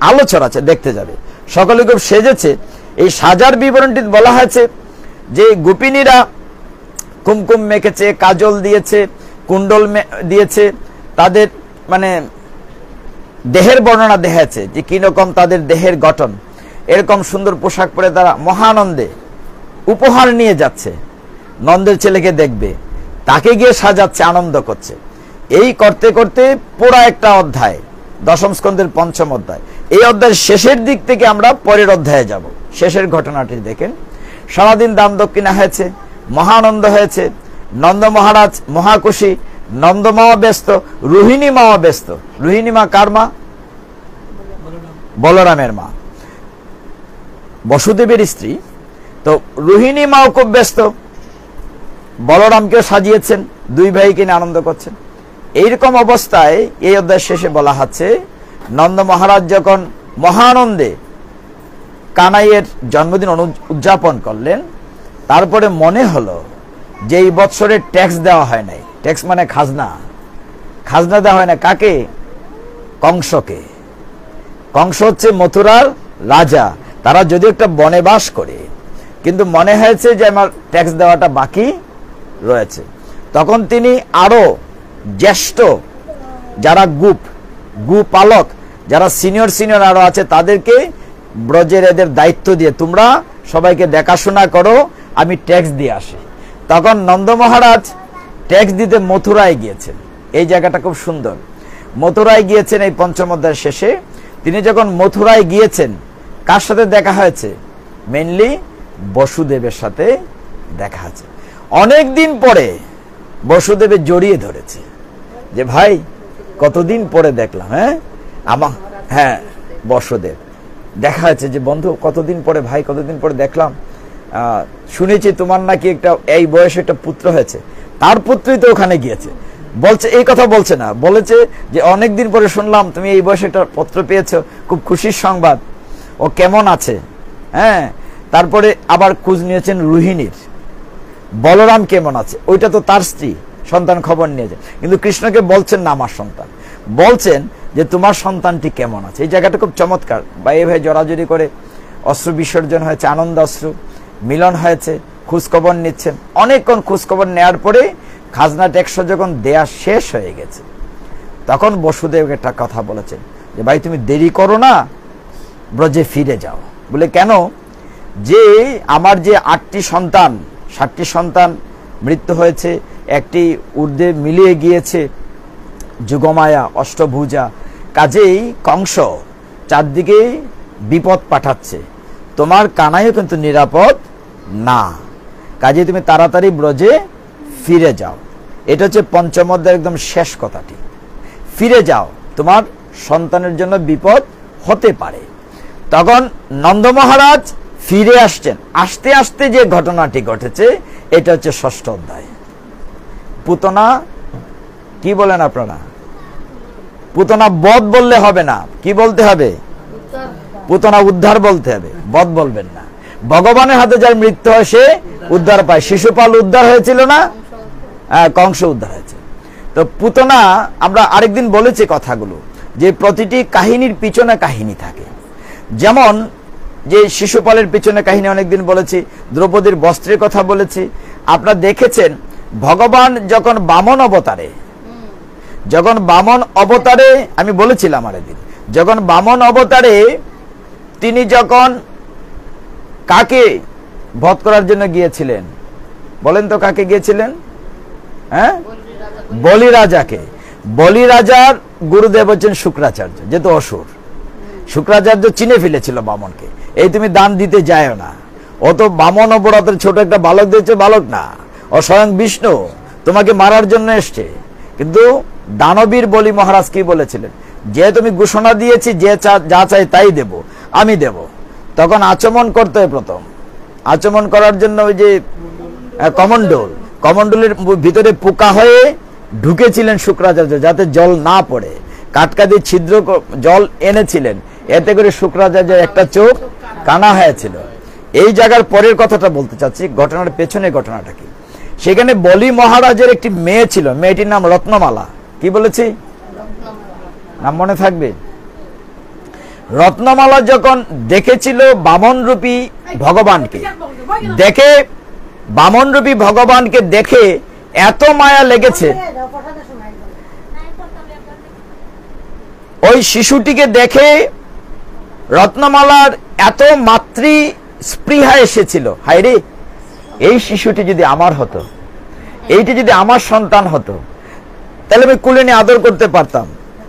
আলো ছড়াচ্ছে, দেখতে যাবে। সকলে খুব সেজেছে। এই সাজার বিবরণটি বলা হয়েছে যে গোপিনীরা কুমকুম মেখেছে, কাজল দিয়েছে, কুণ্ডল দিয়েছে, তাদের মানে দেহের বর্ণনা দেখাচ্ছে যে কিরকম তাদের দেহের গঠন। এরকম সুন্দর পোশাক পরে তারা মহানন্দে উপহার নিয়ে যাচ্ছে, নন্দের ছেলেকে দেখবে, তাকে গিয়ে সাজাচ্ছে, আনন্দ করছে। এই করতে করতে পুরা একটা অধ্যায়, দশম স্কন্ধের পঞ্চম অধ্যায়। এই অধ্যায়ের শেষের দিক থেকে আমরা পরের অধ্যায়ে যাব। শেষের ঘটনাটি দেখেন। সারাদিন দান দক্ষিণা হয়েছে, মহানন্দ হয়েছে, নন্দ মহারাজ মহাকুশী, নন্দমাও ব্যস্ত, রোহিণী মাও ব্যস্ত। রোহিণী মা কার মা? বলরামের মা, বসুদেবের স্ত্রী। তো রোহিণী মাও খুব ব্যস্ত, বলরামকেও সাজিয়েছেন, 2 ভাইকে নিয়ে আনন্দ করছেন। এইরকম অবস্থায় এই অধ্যায় শেষে বলা হচ্ছে নন্দ মহারাজ যখন মহানন্দে কানাইয়ের জন্মদিন উদযাপন করলেন, তারপরে মনে হলো যে এই বৎসরে ট্যাক্স দেওয়া হয় নাই। ট্যাক্স মানে খাজনা, খাজনা দেওয়া হয় না। কাকে? কংসকে। কংস হচ্ছে মথুরার রাজা, তারা যদিও একটা বনে বাস করে, কিন্তু মনে হয়েছে যে আমার ট্যাক্স দেওয়াটা বাকি রয়েছে। তখন তিনি আরো জ্যেষ্ঠ যারা গোপালক, যারা সিনিয়র আরো আছে, তাদেরকে ব্রজের এদের দায়িত্ব দিয়ে তোমরা সবাইকে দেখাশোনা করো, আমি ট্যাক্স দিয়ে আসি। তখন নন্দ মহারাজ ট্যাক্স দিতে মথুরায় গিয়েছেন। এই জায়গাটা খুব সুন্দর। মথুরায় গিয়েছেন এই পঞ্চম অধ্যায়ের শেষে। তিনি যখন মথুরায় গিয়েছেন, কার সাথে দেখা হয়েছে? মেইনলি বসুদেবের সাথে দেখা হয়েছে। অনেকদিন পরে বসুদেবের জড়িয়ে ধরেছে যে ভাই কতদিন পরে দেখলাম। হ্যাঁ বসুদেব দেখা হয়েছে যে বন্ধু কতদিন পরে, ভাই কতদিন পরে দেখলাম, শুনেছি তোমার নাকি একটা এই বয়সে একটা পুত্র হয়েছে। তার পুত্রই তো ওখানে গিয়েছে। বলছে এই কথা বলছে না, বলেছে যে অনেকদিন পরে শুনলাম তুমি এই বয়সে একটা পুত্র পেয়েছো, খুব খুশির সংবাদ, ও কেমন আছে। হ্যাঁ, তারপরে আবার খোঁজ নিয়েছেন রোহিণীর। বলরাম কেমন আছে, ওইটা তো তার স্ত্রী, সন্তান খবর নিয়েছে, কিন্তু কৃষ্ণকে বলছেন না আমার সন্তান, বলছেন যে তোমার সন্তানটি কেমন আছে। এই জায়গাটা খুব চমৎকার। ভাই ভাই জড়াজড়ি করে অশ্রু বিসর্জন হয়েছে, আনন্দ অশ্রু মিলন হয়েছে, খোঁজখবর নিচ্ছেন। অনেকক্ষণ খোঁজখবর নেওয়ার পরে খাজনা ট্যাক্স যখন দেয়া শেষ হয়ে গেছে, তখন বসুদেব একটা কথা বলেছেন যে ভাই তুমি দেরি করো না, ব্রজে ফিরে যাও। বলে কেন? যে আমার যে 8টি সন্তান 7টি সন্তান মৃত্যু হয়েছে, একটি ঊর্ধ্বে মিলিয়ে গিয়েছে যুগমায়া অষ্টভুজা, কাজেই কংস চারদিকে বিপদ পাঠাচ্ছে, তোমার কানাইও কিন্তু নিরাপদ না, কাজে তুমি তাড়াতাড়ি ব্রজে ফিরে যাও। এটা হচ্ছে পঞ্চম অধ্যায়ের একদম শেষ কথাটি, ফিরে যাও, তোমার সন্তানের জন্য বিপদ হতে পারে। তখন নন্দ মহারাজ ফিরে আসছেন, আস্তে আস্তে যে ঘটনাটি ঘটেছে এটা হচ্ছে ষষ্ঠ অধ্যায়। পুতনা কি বলেন আপনারা? পুতনা বধ বললে হবে না, কি বলতে হবে? পুতনা উদ্ধার বলতে হবে, বধ বলবেন না। ভগবানের হাতে যার মৃত্যু হয় সে উদ্ধার পায়। শিশুপাল উদ্ধার হয়েছিল না? কংস উদ্ধার হয়েছে। তো পুতনা, আমরা আরেকদিন বলেছি কথাগুলো, যে প্রতিটি কাহিনীর পিছনে কাহিনী থাকে। যেমন যে শিশুপালের পিছনে কাহিনী অনেকদিন বলেছি, দ্রৌপদীর বস্ত্রের কথা বলেছি। আপনারা দেখেছেন ভগবান যখন বামন অবতারে আমি বলেছিলাম আরেকদিন, যখন বামন অবতারে তিনি যখন কাকে বধ করার জন্য গিয়েছিলেন, বলেন তো কাকে গিয়েছিলেন? হ্যাঁ, বলিরাজাকে। বলিরাজার গুরুদেব হচ্ছেন শুক্রাচার্য, যেহেতু অসুর। শুক্রাচার্য চিনে ফেলেছিল বামনকে, এই তুমি দান দিতে যাও না, ও তো বামন অপরাধের ছোট একটা বালক দিয়েছে, বালক না, ও স্বয়ং বিষ্ণু, তোমাকে মারার জন্য এসছে। কিন্তু দানবীর বলি মহারাজ কি বলেছিলেন, যে তুমি ঘোষণা দিয়েছি যে যা চাই তাই দেব, আমি দেব। তখন আচমন করতে হয়, প্রথম আচমন করার জন্য ওই যে কমণ্ডলের ভিতরে পোকা হয়ে ঢুকেছিলেন শুক্রাচার্য, যাতে জল না পড়ে, কাটকা দিয়ে ছিদ্র জল এনেছিলেন, এতে করে শুক্রাচার্য একটা চোখ কানা হয়েছিল। এই জায়গার পরের কথাটা বলতে চাচ্ছি, ঘটনার পেছনে ঘটনাটা কি। সেখানে বলি মহারাজের একটি মেয়ে ছিল, মেয়েটির নাম রত্নমালা। কি বলেছি? নাম মনে থাকবে? রত্নমালা যখন দেখেছিল বামনরূপী ভগবানকে, বামনরূপী ভগবানকে দেখে এত মায়া লেগেছে, ওই শিশুটিকে দেখে রত্নমালার এত মাতৃ স্পৃহা এসেছিল, হায় রে, এই শিশুটি যদি আমার হতো, এইটি যদি আমার সন্তান হতো, তাহলে আমি কুলে নিয়ে আদর করতে পারতাম।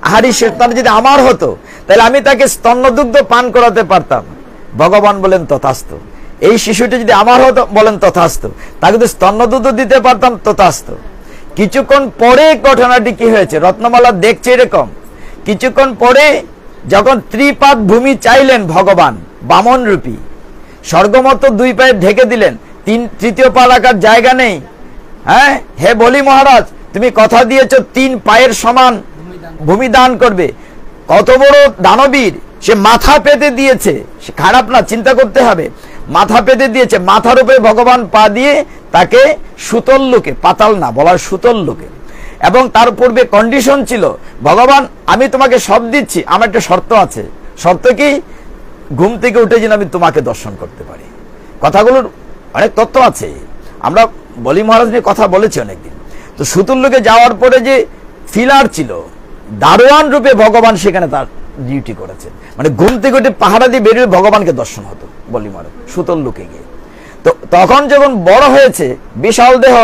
আহারি সন্তান যদি আমার হতো, তাহলে আমি তাকে স্তন্যদুগ্ধ পান করাতে পারতাম। ভগবান বলেন তথাস্তু। এই শিশুটি যদি আমার হতো, বলেন তথাস্তু, তাকে যদি স্তন্যদুগ্ধ দিতে পারতাম, তথাস্তু। কিছুক্ষণ পরে ঘটনাটি কি হয়েছে, রত্নমালা দেখছে এরকম। কিছুক্ষণ পরে যখন ত্রিপাদ ভূমি চাইলেন ভগবান বামন রূপী, স্বর্গমত 2 পায়ে ঢেকে দিলেন, তৃতীয় পা রাখার জায়গা নেই। হ্যাঁ, হে বলি মহারাজ, তুমি কথা দিয়েছ 3 পায়ের সমান ভূমি দান করবে। কত বড় দানবীর, সে মাথা পেতে দিয়েছে, সে খারাপ না, চিন্তা করতে হবে। মাথা পেতে দিয়েছে, মাথার উপরে ভগবান পা দিয়ে তাকে সুতল লোকে, পাতাল না বলার সুতল লোকে। এবং তার পূর্বে কন্ডিশন ছিল, ভগবান আমি তোমাকে সব দিচ্ছি, আমার একটা শর্ত আছে। শর্ত কি? ঘুম থেকে উঠে যেন আমি তোমাকে দর্শন করতে পারি। কথাগুলোর অনেক তথ্য আছে, আমরা বলি মহারাজ নিয়ে কথা বলেছি অনেকদিন। তো সুতুল লোকে যাওয়ার পরে যে ফিলার ছিল, দারোয়ান রূপে ভগবান সেখানে তার ডিউটি করেছেন, মানে ঘুম থেকে উঠে পাহাড়া দিয়ে বেরিয়ে ভগবানকে দর্শন হতো বলি মহারাজ সুতল লোকে গিয়ে। তো তখন যখন বড় হয়েছে, বিশাল দেহ,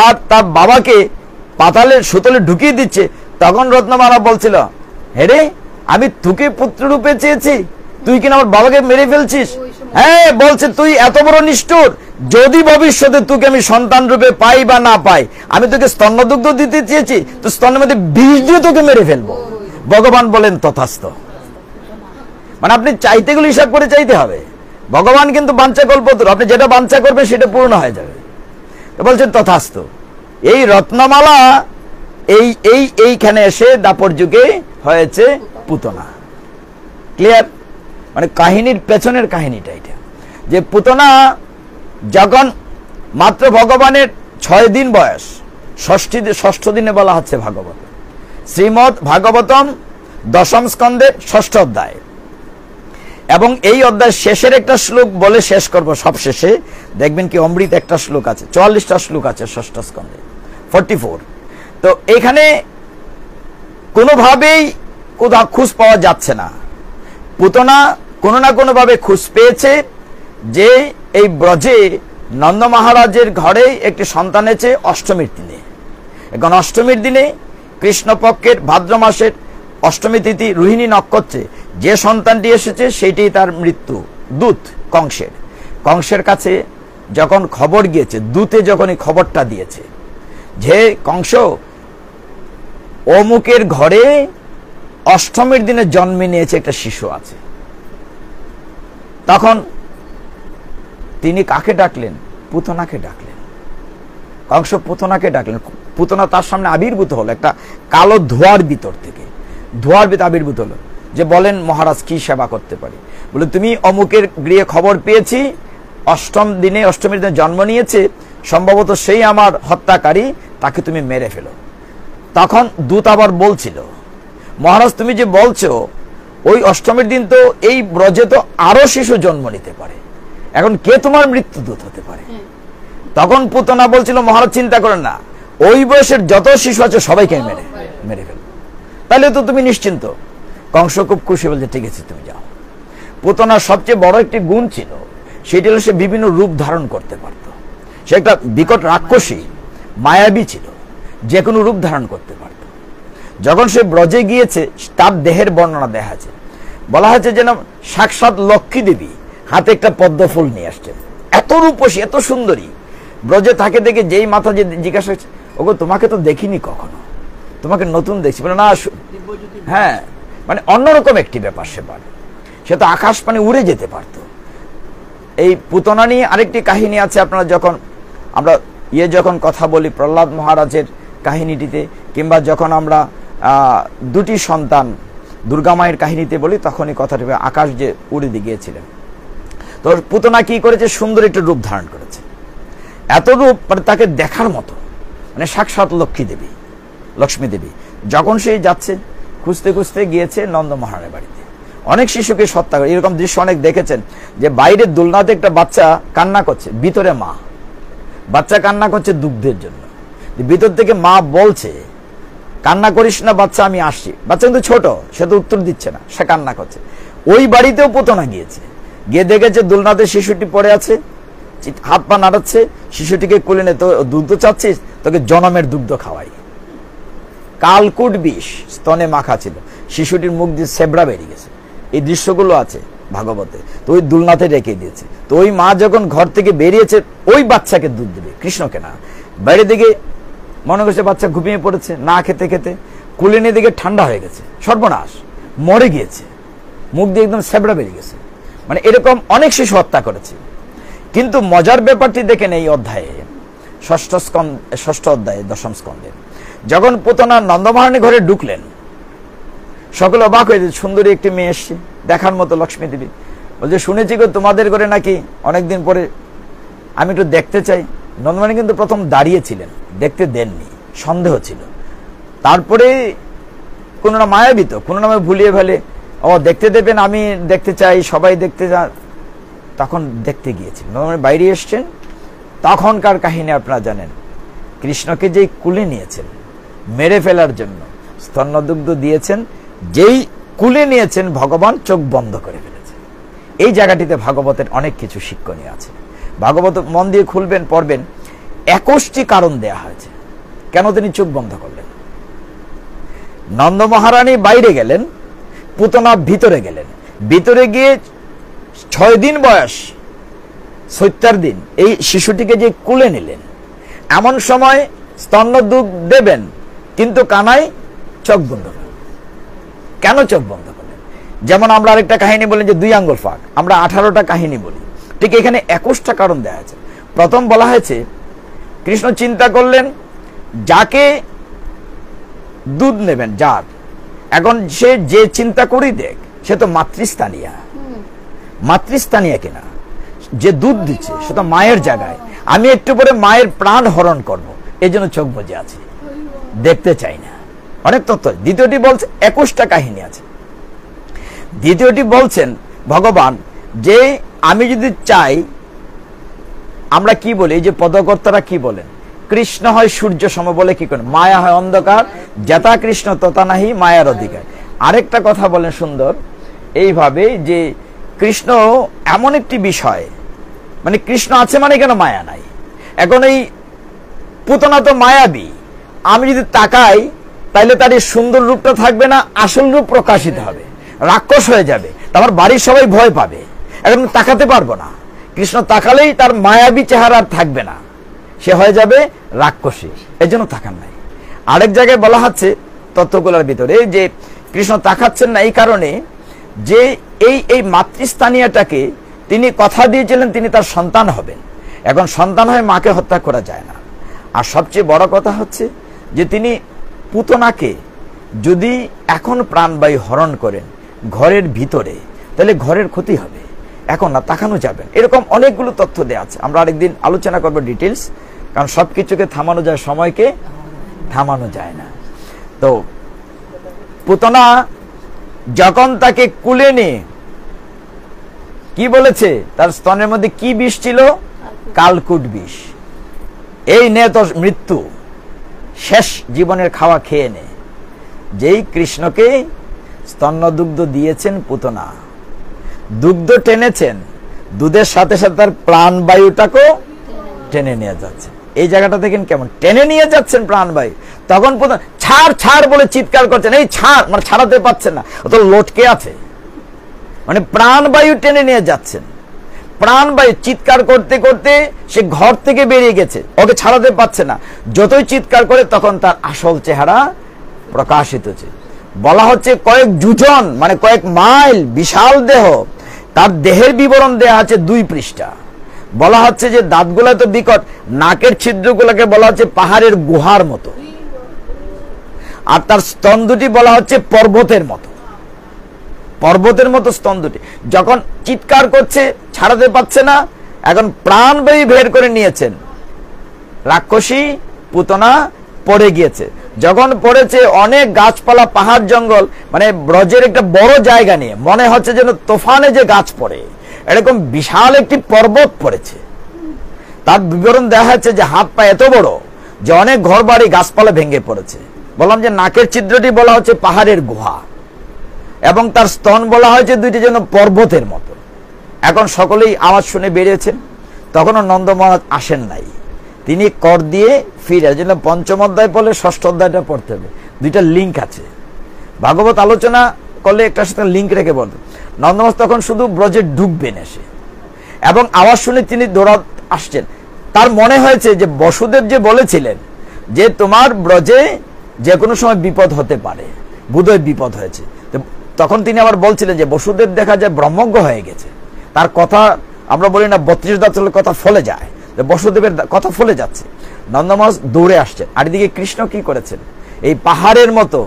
আর তার বাবাকে পাতালের সুতলে ঢুকিয়ে দিচ্ছে, তখন রত্নমালা বলছিল, হেরে আমি তোকে পুত্র রূপে চেয়েছি, তুই কিনা আমার বাবাকে মেরে ফেলছিস। হ্যাঁ, বলছে তুই এত বড় নিষ্ঠুর, যদি ভবিষ্যতে তোকে আমি সন্তান রূপে পাই বা না পাই, আমি তোকে স্তন্যদুগ্ধ দিতে চেয়েছি, তো স্তনের মধ্যে বিষ দিয়ে তোকে মেরে ফেলবো। ভগবান বলেন তথাস্ত। মানে আপনি চাইতে গুলো হিসাব করে চাইতে হবে। ভগবান কিন্তু বাঞ্ছা কল্পতরু, আপনি যেটা বাঞ্ছা করবেন সেটা পূর্ণ হয়ে যাবে। তো বলছেন তথাস্ত। এই রত্নমালা এইখানে এসে দাপর যুগে হয়েছে পুতনা। ক্লিয়ার? মানে কাহিনীর পেছনের কাহিনীটা এটা, যে পুতনা যখন মাত্র ভগবানের 6 দিন বয়স, ষষ্ঠ দিনে বলা হচ্ছে ভাগবত। শ্রীমদ্ ভাগবতম দশম স্কন্ধে 6ষ্ঠ অধ্যায়, এবং এই অধ্যায়ের শেষের একটা শ্লোক বলে শেষ করব। সব শেষে দেখবেন কি অমৃত একটা শ্লোক আছে, 44টা শ্লোক আছে 6ষ্ঠ স্কন্ধে, 44। তো এখানে কোনোভাবেই কোথাও খুঁজ পাওয়া যাচ্ছে না। পুতনা কোনো না কোনোভাবে খুঁজ পেয়েছে যে এই ব্রজে নন্দ মহারাজের ঘরে একটি সন্তান এসেছে অষ্টমীর দিনে। এখন অষ্টমীর দিনে কৃষ্ণপক্ষের ভাদ্র মাসের অষ্টমী তিথি রোহিণী নক্ষত্রে যে সন্তানটি এসেছে সেটি তার মৃত্যু। দূত কংসের কাছে যখন খবর গিয়েছে, দূতে যখন এই খবরটা দিয়েছে যে কংস অমুকের ঘরে অষ্টমীর দিনে জন্মে নিয়েছে একটা শিশু আছে, তখন তিনি কাকে ডাকলেন? পুতনাকে ডাকলেন। কংস পুতনাকে ডাকলেন। পুতনা তার সামনে আবির্ভূত হলো, একটা কালো ধোঁয়ার ভিতর থেকে আবির্ভূত হলো, যে বলেন মহারাজ কি সেবা করতে পারি? বলে তুমি অমুকের গৃহে খবর পেয়েছি, অষ্টমীর দিনে জন্ম নিয়েছে, সম্ভবত সেই আমার হত্যাকারী, তাকে তুমি মেরে ফেলো। তখন দূত আবার বলছিল, মহারাজ তুমি যে বলছো ওই অষ্টমীর দিন তো এই ব্রজে তো আরো শিশু জন্ম নিতে পারে, এখন কে তোমার মৃত্যু দূত হতে পারে? তখন পুতনা বলছিল, মহারাজ চিন্তা করেন না, ওই বয়সের যত শিশু আছে সবাইকে মেরে ফেল, তাহলে তো তুমি নিশ্চিন্ত। কংস খুব খুশি, বলছে ঠিক আছে তুমি যাও। পুতনার সবচেয়ে বড় একটি গুণ ছিল, সেটি হলো সে বিভিন্ন রূপ ধারণ করতে পারত। সে একটা বিকট রাক্ষসী, মায়াবী ছিল, যে কোনো রূপ ধারণ করতে পারত। যখন সে ব্রজে গিয়েছে তার দেহের বর্ণনা দেখা আছে, বলা হয়েছে যেন সাক্ষাৎ লক্ষ্মী দেবী হাতে একটা পদ্ম ফুল নিয়ে আসছেন। এত রূপসী, এত সুন্দরী, ব্রজে থাকে দেখে যেই মাথা যে জিজ্ঞাসা করছে, ওগো তোমাকে তো দেখিনি কখনো, তোমাকে নতুন দেখছি। বলে না, হ্যাঁ, মানে অন্যরকম একটি ব্যাপার সেবার, সে তো আকাশ পানে উড়ে যেতে পারত। এই পুতনা নিয়ে আরেকটি কাহিনী আছে। আপনারা আমরা যখন কথা বলি প্রহ্লাদ মহারাজের কাহিনীটিতে, কিংবা যখন আমরা দুটি সন্তান দুর্গা মায়ের কাহিনীতে বলি, তখনই কথাটি আকাশ যে উড়ে গিয়েছিলেন। তো পুতনা কি করেছে? সুন্দর একটি রূপ ধারণ করেছে, এত রূপ মানে তাকে দেখার মতো, মানে সাক্ষাৎ লক্ষ্মী দেবী। যখন সে যাচ্ছে, খুঁজতে খুঁজতে গিয়েছে নন্দ মহারাজের বাড়িতে, অনেক শিশুকে হত্যা করে। এরকম দৃশ্য অনেক দেখেছেন, যে বাইরের দোলনাতে একটা বাচ্চা কান্না করছে, ভিতরে মা, বাচ্চা কান্না করছে দুগ্ধের জন্য। ভিতর থেকে মা বলছে, কান্না করিস না বাচ্চা, আমি আসছি। বাচ্চা কিন্তু ছোট, সে তো উত্তর দিচ্ছে না, সে কান্না করছে। ওই বাড়িতেও পুতনা গিয়েছে, গিয়ে দেখেছে দোলনাতে শিশুটি পড়ে আছে, হাত পা নাড়াচ্ছে, শিশুটিকে কোলে নে, তো দুগ্ধ চাচ্ছিস, তোকে জনমের দুগ্ধ খাওয়াই। কালকুট বিষ স্তনে মাখা ছিল, শিশুটির মুখ দিয়ে সেবড়া বেরিয়ে গেছে। এই দৃশ্যগুলো আছে ভাগবতে। তো ওই দুলনাতে রেখে দিয়েছে। তো ওই মা যখন ঘর থেকে বেরিয়েছে, ওই বাচ্চাকে দুধ দেবে, কৃষ্ণকে না। বাইরে দিকে মনে করছে বাচ্চা ঘুমিয়ে পড়েছে, না খেতে খেতে কুলে নিয়ে দিকে ঠান্ডা হয়ে গেছে, সর্বনাশ, মরে গিয়েছে, মুখ দিয়ে একদম সেবড়া বেরিয়ে গেছে। মানে এরকম অনেক শিশু হত্যা করেছে। কিন্তু মজার ব্যাপারটি দেখেন, এই অধ্যায়ে ষষ্ঠ অধ্যায়ে দশম স্কন্ধে যখন পুতনা নন্দমহারানী ঘরে ঢুকলেন, সকলে অবাক হয়েছে, সুন্দরী একটি মেয়ে এসছে, দেখার মতো লক্ষ্মী দেবী। বলছে, শুনেছি গো তোমাদের ঘরে নাকি অনেকদিন পরে, আমি একটু দেখতে চাই। নন্দমহারানী কিন্তু প্রথম দাঁড়িয়েছিলেন, দেখতে দেননি, সন্দেহ ছিল। তারপরে কোনো না মায়াবিত, কোনো নামে ভুলিয়ে ফেলে, ও দেখতে দেবেন, আমি দেখতে চাই, সবাই দেখতে যা। তখন দেখতে গিয়েছিল, নন্দমহারানী বাইরে এসছেন। তখনকার কাহিনী আপনারা জানেন, কৃষ্ণকে যেই কুলে নিয়েছেন মেরে ফেলার জন্য, স্তন্যদুগ্ধ দিয়েছেন, যেই কুলে নিয়েছেন ভগবান চোখ বন্ধ করে ফেলেছে। এই জায়গাটিতে ভাগবতের অনেক কিছু শিক্ষণীয় আছে। ভাগবত মন দিয়ে খুলবেন, পড়বেন, 21টি কারণ দেয়া হয়েছে কেন তিনি চোখ বন্ধ করলেন। নন্দ মহারানী বাইরে গেলেন, পুতনা ভিতরে গেলেন। ভিতরে গিয়ে 6 দিন বয়স, 70 দিন এই শিশুটিকে যে কুলে নিলেন, এমন সময় স্তন্যদুগ্ধ দেবেন, কিন্তু কানাই চোখ বন্ধ করলেন। কেন চোখ বন্ধ করলেন? যেমন আমরা আরেকটা কাহিনী বলেন যে 2 আঙ্গুল ফাঁক, আমরা 18টা কাহিনী বলি, ঠিক এখানে 21টা কারণ দেওয়া আছে। প্রথম বলা হয়েছে, কৃষ্ণ চিন্তা করলেন যাকে দুধ নেবেন, যার এখন সে যে চিন্তা করি দেখ, সে তো মাতৃস্থানীয়া কিনা, যে দুধ দিচ্ছে সে তো মায়ের জায়গায়, আমি একটু পরে মায়ের প্রাণ হরণ করব, এই জন্য চোখ বুজে আছি, দেখতে চাই না। অনেক তথ্য। দ্বিতীয়টি বলছে 21টা কাহিনী আছে। দ্বিতীয়টি বলছেন ভগবান যে আমি যদি চাই, আমরা কি বলি, এই যে পদকর্তারা কি বলেন, কৃষ্ণ হয় সূর্য সম বলে কি করেন, মায়া হয় অন্ধকার, যথা কৃষ্ণ তথা নাহি মায়ার অধিকার। আরেকটা কথা বলেন সুন্দর এইভাবে যে কৃষ্ণ এমন একটি বিষয়, মানে কৃষ্ণ আছে মানে কেন মায়া নাই। এখন এই পুতনা তো মায়াবী, আমি যদি তাকাই তাইলে তার এই সুন্দর রূপটা থাকবে না, আসল রূপ প্রকাশিত হবে, রাক্ষস হয়ে যাবে, তারপর বাড়ির সবাই ভয় পাবে, এখন তাকাতে পারবো না। কৃষ্ণ তাকালেই তার মায়াবী চেহারা আর থাকবে না, সে হয়ে যাবে রাক্ষসী, এই জন্য তাকান নাই। আরেক জায়গায় বলা হচ্ছে তত্ত্বগুলোর ভিতরে যে কৃষ্ণ তাকাচ্ছেন না এই কারণে যে এই মাতৃস্থানীয়টাকে তিনি কথা দিয়েছিলেন তিনি তার সন্তান হবেন, এখন সন্তান হয়ে মাকে হত্যা করা যায় না। আর সবচেয়ে বড় কথা হচ্ছে যে তিনি পুতনাকে যদি এখন প্রাণবায়ু হরণ করেন ঘরের ভিতরে, তাহলে ঘরের ক্ষতি হবে, এখন না, তাকানো যাবে। এরকম অনেকগুলো তথ্য দেওয়া আছে, আমরা আরেকদিন আলোচনা করবো ডিটেলস, কারণ সবকিছুকে থামানো যায়, সময়কে থামানো যায় না। তো পুতনা যখন তাকে কুলে নিয়ে কি বলেছে, তার স্তনের মধ্যে কি বিষ ছিল, কালকুট বিষ, এই নে তো মৃত্যু, শেষ জীবনের খাওয়া খেয়ে নে। যেই কৃষ্ণকে স্তন্যদুগ্ধ দিয়েছেন পুতনা, দুগ্ধ টেনেছেন, দুধের সাথে সাথে তার প্রাণবায়ুটাকেও টেনে নিয়ে যাচ্ছে। এই জায়গাটা দেখেন কেমন টেনে নিয়ে যাচ্ছেন প্রাণবায়ু। তখন ছাড় ছাড় বলে চিৎকার করছেন, এই ছাড়, মানে ছাড়াতে পারছেন না, ও তো লটকে আছে, মানে প্রাণবায়ু টেনে নিয়ে যাচ্ছেন। প্রাণবায়ু চিৎকার করতে করতে সে ঘর থেকে বেরিয়ে গেছে, ওকে ছাড়াতে পারছে না, যতই চিৎকার করে তখন তার আসল চেহারা প্রকাশিত হচ্ছে। বলা হচ্ছে কয়েক যোজন, মানে কয়েক মাইল বিশাল দেহ, তার দেহের বিবরণ দেয়া আছে 2 পৃষ্ঠা। বলা হচ্ছে যে দাঁতগুলা তো বিকট, নাকের ছিদ্রগুলোকে বলা হচ্ছে পাহাড়ের গুহার মতো, আর তার স্তন দুটি বলা হচ্ছে পর্বতের মতো, পর্বতের মতো স্তন দুটি। যখন চিৎকার করছে ছাড়াতে পারছে না, এখন প্রাণবায়ু বের করে নিয়েছেন, রাক্ষসী পুতনা পড়ে গিয়েছে। যখন পড়েছে অনেক গাছপালা, পাহাড় জঙ্গল, মানে ব্রজের একটা বড় জায়গা নিয়ে, মনে হচ্ছে যেন তোফানে যে গাছ পড়ে এরকম বিশাল একটি পর্বত পড়েছে। তার বিবরণ দেখা যাচ্ছে যে হাত পা এত বড় যে অনেক ঘর বাড়ি গাছপালা ভেঙে পড়েছে। বললাম যে নাকের ছিদ্রটি বলা হচ্ছে পাহাড়ের গুহা, এবং তার স্তন বলা হয়েছে 2টি যেন পর্বতের মতো। এখন সকলেই আওয়াজ শুনে বেরিয়েছেন, তখনও নন্দ মহারাজ আসেন নাই, তিনি কর দিয়ে ফিরে, যেন 5ম অধ্যায় পড়লে 6ষ্ঠ অধ্যায়টা পড়তে হবে, 2টা লিঙ্ক আছে। ভাগবত আলোচনা করলে একটার সাথে লিঙ্ক রেখে বলতে, নন্দ মহারাজ তখন শুধু ব্রজে ঢুকবেন এসে, এবং আওয়াজ শুনে তিনি দৌড়া আসছেন। তার মনে হয়েছে যে বসুদেব যে বলেছিলেন যে তোমার ব্রজে যে কোনো সময় বিপদ হতে পারে, বোধহয় বিপদ হয়েছে। তখন তিনি আবার বলছিলেন যে বসুদেব দেখা যায় ব্রহ্মজ্ঞ হয়ে গেছে, তার কথা আমরা বলি না 32 দাঁতের কথা ফলে যায়, বসুদেবের কথা ফলে যাচ্ছে। নন্দ মহারাজ দৌড়ে আসছেন, আর এদিকে কৃষ্ণ কি করেছেন, এই পাহাড়ের মতো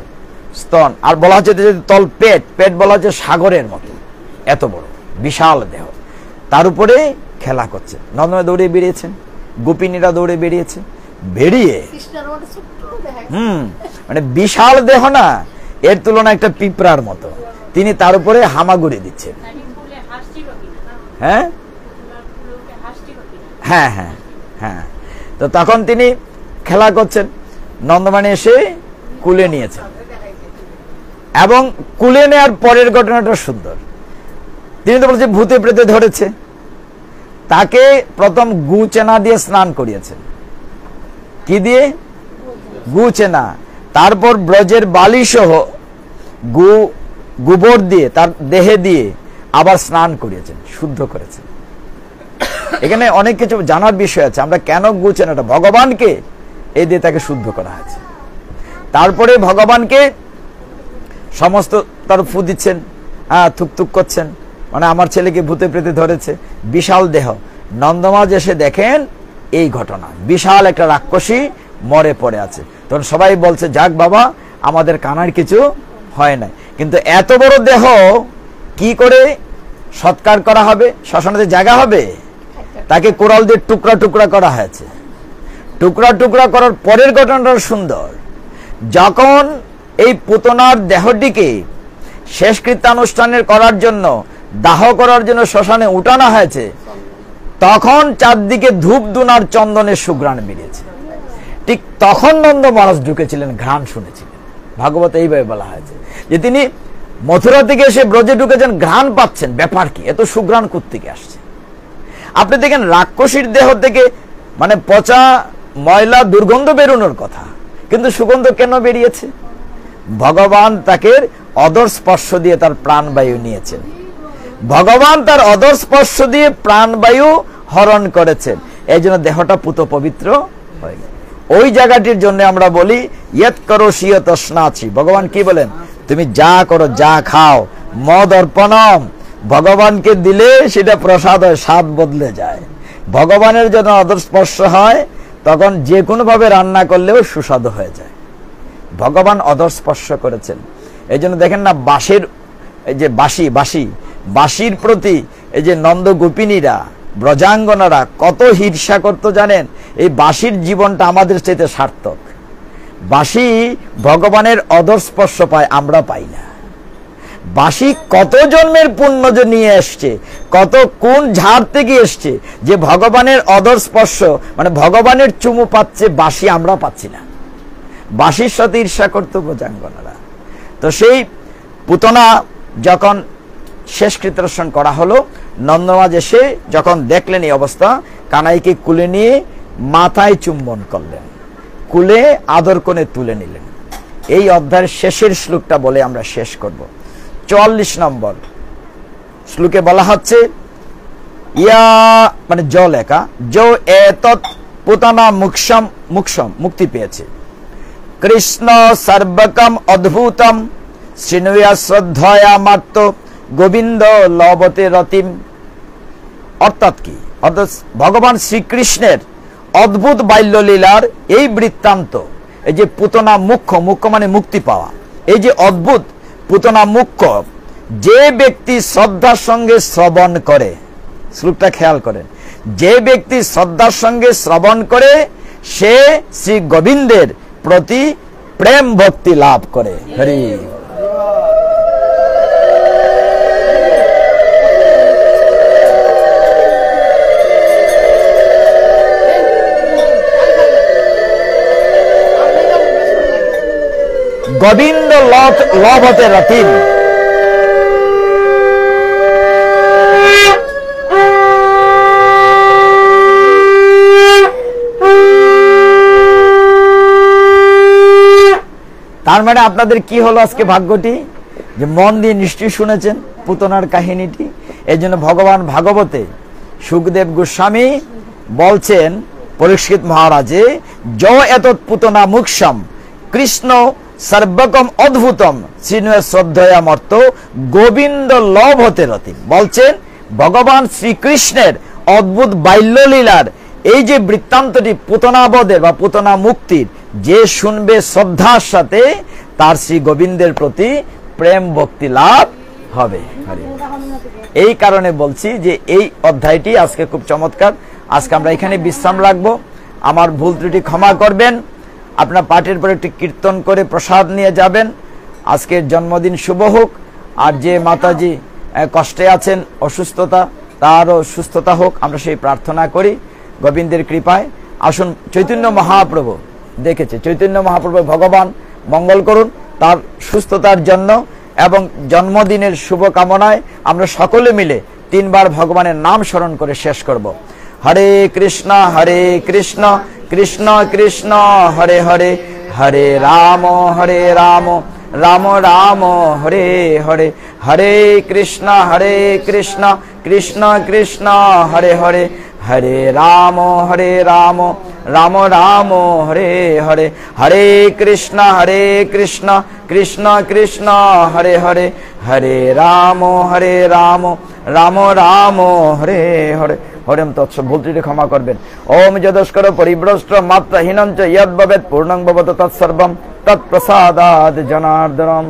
স্তন, আর বলা হচ্ছে যে তল পেট, পেট বলা হচ্ছে সাগরের মতো, এত বড় বিশাল দেহ, তার উপরে খেলা করছে। নন্দ দৌড়ে বেরিয়েছেন, গোপিনীরা দৌড়ে বেরিয়েছে, বেরিয়ে মানে বিশাল দেহ না, এর তুলনায় একটা পিঁপড়ার মতো, তিনি তার উপরে হামাগুড়ি দিচ্ছেন। হ্যাঁ হ্যাঁ হ্যাঁ হ্যাঁ, তো তখন তিনি খেলা করছেন, নন্দমানি এসে কুলে নিয়েছেন, এবং কুলে নেওয়ার পরের ঘটনাটা সুন্দর। তিনি তো বলছে ভূতে প্রেতে ধরেছে, তাকে প্রথম গু চেনা দিয়ে স্নান করিয়েছেন। কি দিয়ে? গু চেনা। তারপর ব্রজের বালি সহ গোবর দিয়ে তার দেহে দিয়ে আবার স্নান করিয়েছেন, শুদ্ধ করেছেন। এখানে অনেক কিছু জানার বিষয় আছে, আমরা কেন গু চেনাটা, ভগবানকে এই দিয়ে তাকে শুদ্ধ করা হয়েছে। তারপরে ভগবানকে সমস্ত তার ফু দিচ্ছেন, থুকথুক করছেন, মানে আমার ছেলেকে ভূতে প্রেতে ধরেছে, বিশাল দেহ। নন্দমাজ এসে দেখেন এই ঘটনা, বিশাল একটা রাক্ষসী মরে পড়ে আছে। তখন সবাই বলছে যাক বাবা, আমাদের কানার কিছু হয় নাই। কিন্তু এত বড় দেহ কি করে সৎকার করা হবে? শ্মশানে জায়গা হবে? তাকে কোরাল দিয়ে টুকরা টুকরা করা হয়েছে। টুকরা টুকরা করার পরের ঘটনাটা সুন্দর। যখন এই পুতনার দেহটিকে শেষকৃত্যানুষ্ঠানের করার জন্য, দাহ করার জন্য শ্মশানে উঠানো হয়েছে, তখন চারদিকে ধূপ ধুনার চন্দনের সুঘ্রাণ বেরিয়েছে। ঠিক তখন নন্দ মহারাজ ঢুকেছিলেন, ঘ্রাণ শুনেছিলেন। ভাগবত এইভাবে বলা হয়েছে যে তিনি মথুরা থেকে এসে ব্রজে ঢুকেছেন, ঘ্রাণ পাচ্ছেন। ব্যাপার কি, এত সুঘ্রাণ কোত্থেকে আসছে? আপনি দেখেন রাক্ষসীর দেহ থেকে মানে পচা ময়লা দুর্গন্ধ বেরোনোর কথা, কিন্তু সুগন্ধ কেন বেরিয়েছে? ভগবান তাকে অদর স্পর্শ দিয়ে তার প্রাণবায়ু নিয়েছেন। ভগবান তার অদর স্পর্শ দিয়ে প্রাণবায়ু হরণ করেছেন, এই জন্য দেহটা পুত পবিত্র হয়ে গেল। ওই জায়গাটির জন্য আমরা বলি ইয়ৎ করোষি তস্নাচি। ভগবান কি বলেন? তুমি যা করো, যা খাও, মদ অর্পণম, ভগবানকে দিলে সেটা প্রসাদ হয়, স্বাদ বদলে যায়। ভগবানের যখন অদর স্পর্শ হয় তখন যে কোনো ভাবে রান্না করলেও সুস্বাদু হয়ে যায়। ভগবান অদর স্পর্শ করেছেন। এই জন্য দেখেন না, বাঁশির এই যে বাঁশির প্রতি এই যে নন্দ গোপিনীরা, ব্রজাঙ্গনারা কত হিংসা করত জানেন? এই বাঁশির জীবনটা আমাদের চাইতে সার্থক। বাঁশি ভগবানের অদর স্পর্শ পায়, আমরা পাই না। বাঁশি কত জন্মের পুণ্য যে নিয়ে এসছে, কত কোন ঝাড় থেকে এসছে, যে ভগবানের অদর স্পর্শ মানে ভগবানের চুমু পাচ্ছে, বাঁশি আমরা পাচ্ছি না। বাঁশির সাথে ঈর্ষা করত ব্রজাঙ্গনারা। তো সেই পুতনা যখন শেষকৃত্যানুষ্ঠান করা হলো, নন্দরাজ এসে যখন দেখলেন এই অবস্থা, কানাইকে কুলে নিয়ে মাথায় চুম্বন করলেন, কুলে আদর করে তুলে নিলেন। এই অধ্যায়ের শেষের শ্লোকটা বলে আমরা শেষ করব। 44 নম্বর শ্লোকে বলা হচ্ছে, ইয়া মানে জল একা যো এতৎ পুতনা মুক্ষম মুক্তি পেয়েছে, কৃষ্ণ সর্বকম অদ্ভুতম শ্রীনুয়া শ্রদ্ধয়া মাত্র গোবিন্দ লবতে রতিম। অর্থাৎ কি? অর্থাৎ ভগবান শ্রীকৃষ্ণের অদ্ভুত বাল্যলীলার এই বৃত্তান্ত, এই যে পুতনা মুখ্য মানে মুক্তি পাওয়া, এই যে অদ্ভুত পুতনা মুখ্য, যে ব্যক্তি শ্রদ্ধার সঙ্গে শ্রবণ করে, শ্লোকটা খেয়াল করেন, যে ব্যক্তি শ্রদ্ধার সঙ্গে শ্রবণ করে সে শ্রী গোবিন্দের প্রতি প্রেম ভক্তি লাভ করে। হরি গোবিন্দ লভতে রতিম। তার মানে আপনাদের কি হলো আজকে ভাগ্যটি, যে মন দিয়ে নিশ্চয়ই শুনেছেন পুতনার কাহিনীটি। এই জন্য ভগবান ভাগবতে সুখদেব গোস্বামী বলছেন পরীক্ষিত মহারাজে, য এতৎ পুতনা মুক্ষম কৃষ্ণ সর্বকম অদ্ভুতম শ্রীনুয়ে শ্রদ্ধয়ামর্ত গোবিন্দ লভতে রতি। বলছেন ভগবান শ্রীকৃষ্ণের অদ্ভুত বাল্যলীলার এই যে বৃত্তান্তটি পুতনাবদের বা পুতনা মুক্তির, যে শুনবে শ্রদ্ধার সাথে তার শ্রী গোবিন্দের প্রতি প্রেম ভক্তি লাভ হবে। এই কারণে বলছি যে এই অধ্যায়টি আজকে খুব চমৎকার। আজকে আমরা এখানে বিশ্রাম রাখবো। আমার ভুল ত্রুটি ক্ষমা করবেন। আপনার পাঠের পর একটি কীর্তন করে প্রসাদ নিয়ে যাবেন। আজকের জন্মদিন শুভ হোক। আর যে মাতাজি কষ্টে আছেন, অসুস্থতা, তারও সুস্থতা হোক, আমরা সেই প্রার্থনা করি গোবিন্দের কৃপায়। আসুন চৈতন্য মহাপ্রভু দেখেছে, চৈতন্য মহাপ্রভু ভগবান মঙ্গল করুন তার সুস্থতার জন্য, এবং জন্মদিনের শুভকামনায় আমরা সকলে মিলে 3 বার ভগবানের নাম স্মরণ করে শেষ করব। হরে কৃষ্ণ কৃষ্ণ কৃষ্ণ হরে হরে, হরে রাম রাম রাম হরে হরে, হরে কৃষ্ণ কৃষ্ণ কৃষ্ণ হরে হরে, হরে রাম রাম রাম হরে হরে, হরে কৃষ্ণ কৃষ্ণ কৃষ্ণ হরে হরে, হরে রাম রাম রাম হরে হরে। হরেম তৎসৎ। ভুল ত্রুটি ক্ষমা করবেন। ওম যদস্কর পরিভ্রষ্ট মাত্রহীনঞ্চ ইয়দ্ভবেৎ পূর্ণং ভবত তৎসর্বং তৎপ্রসাদাৎ জনার্দনম।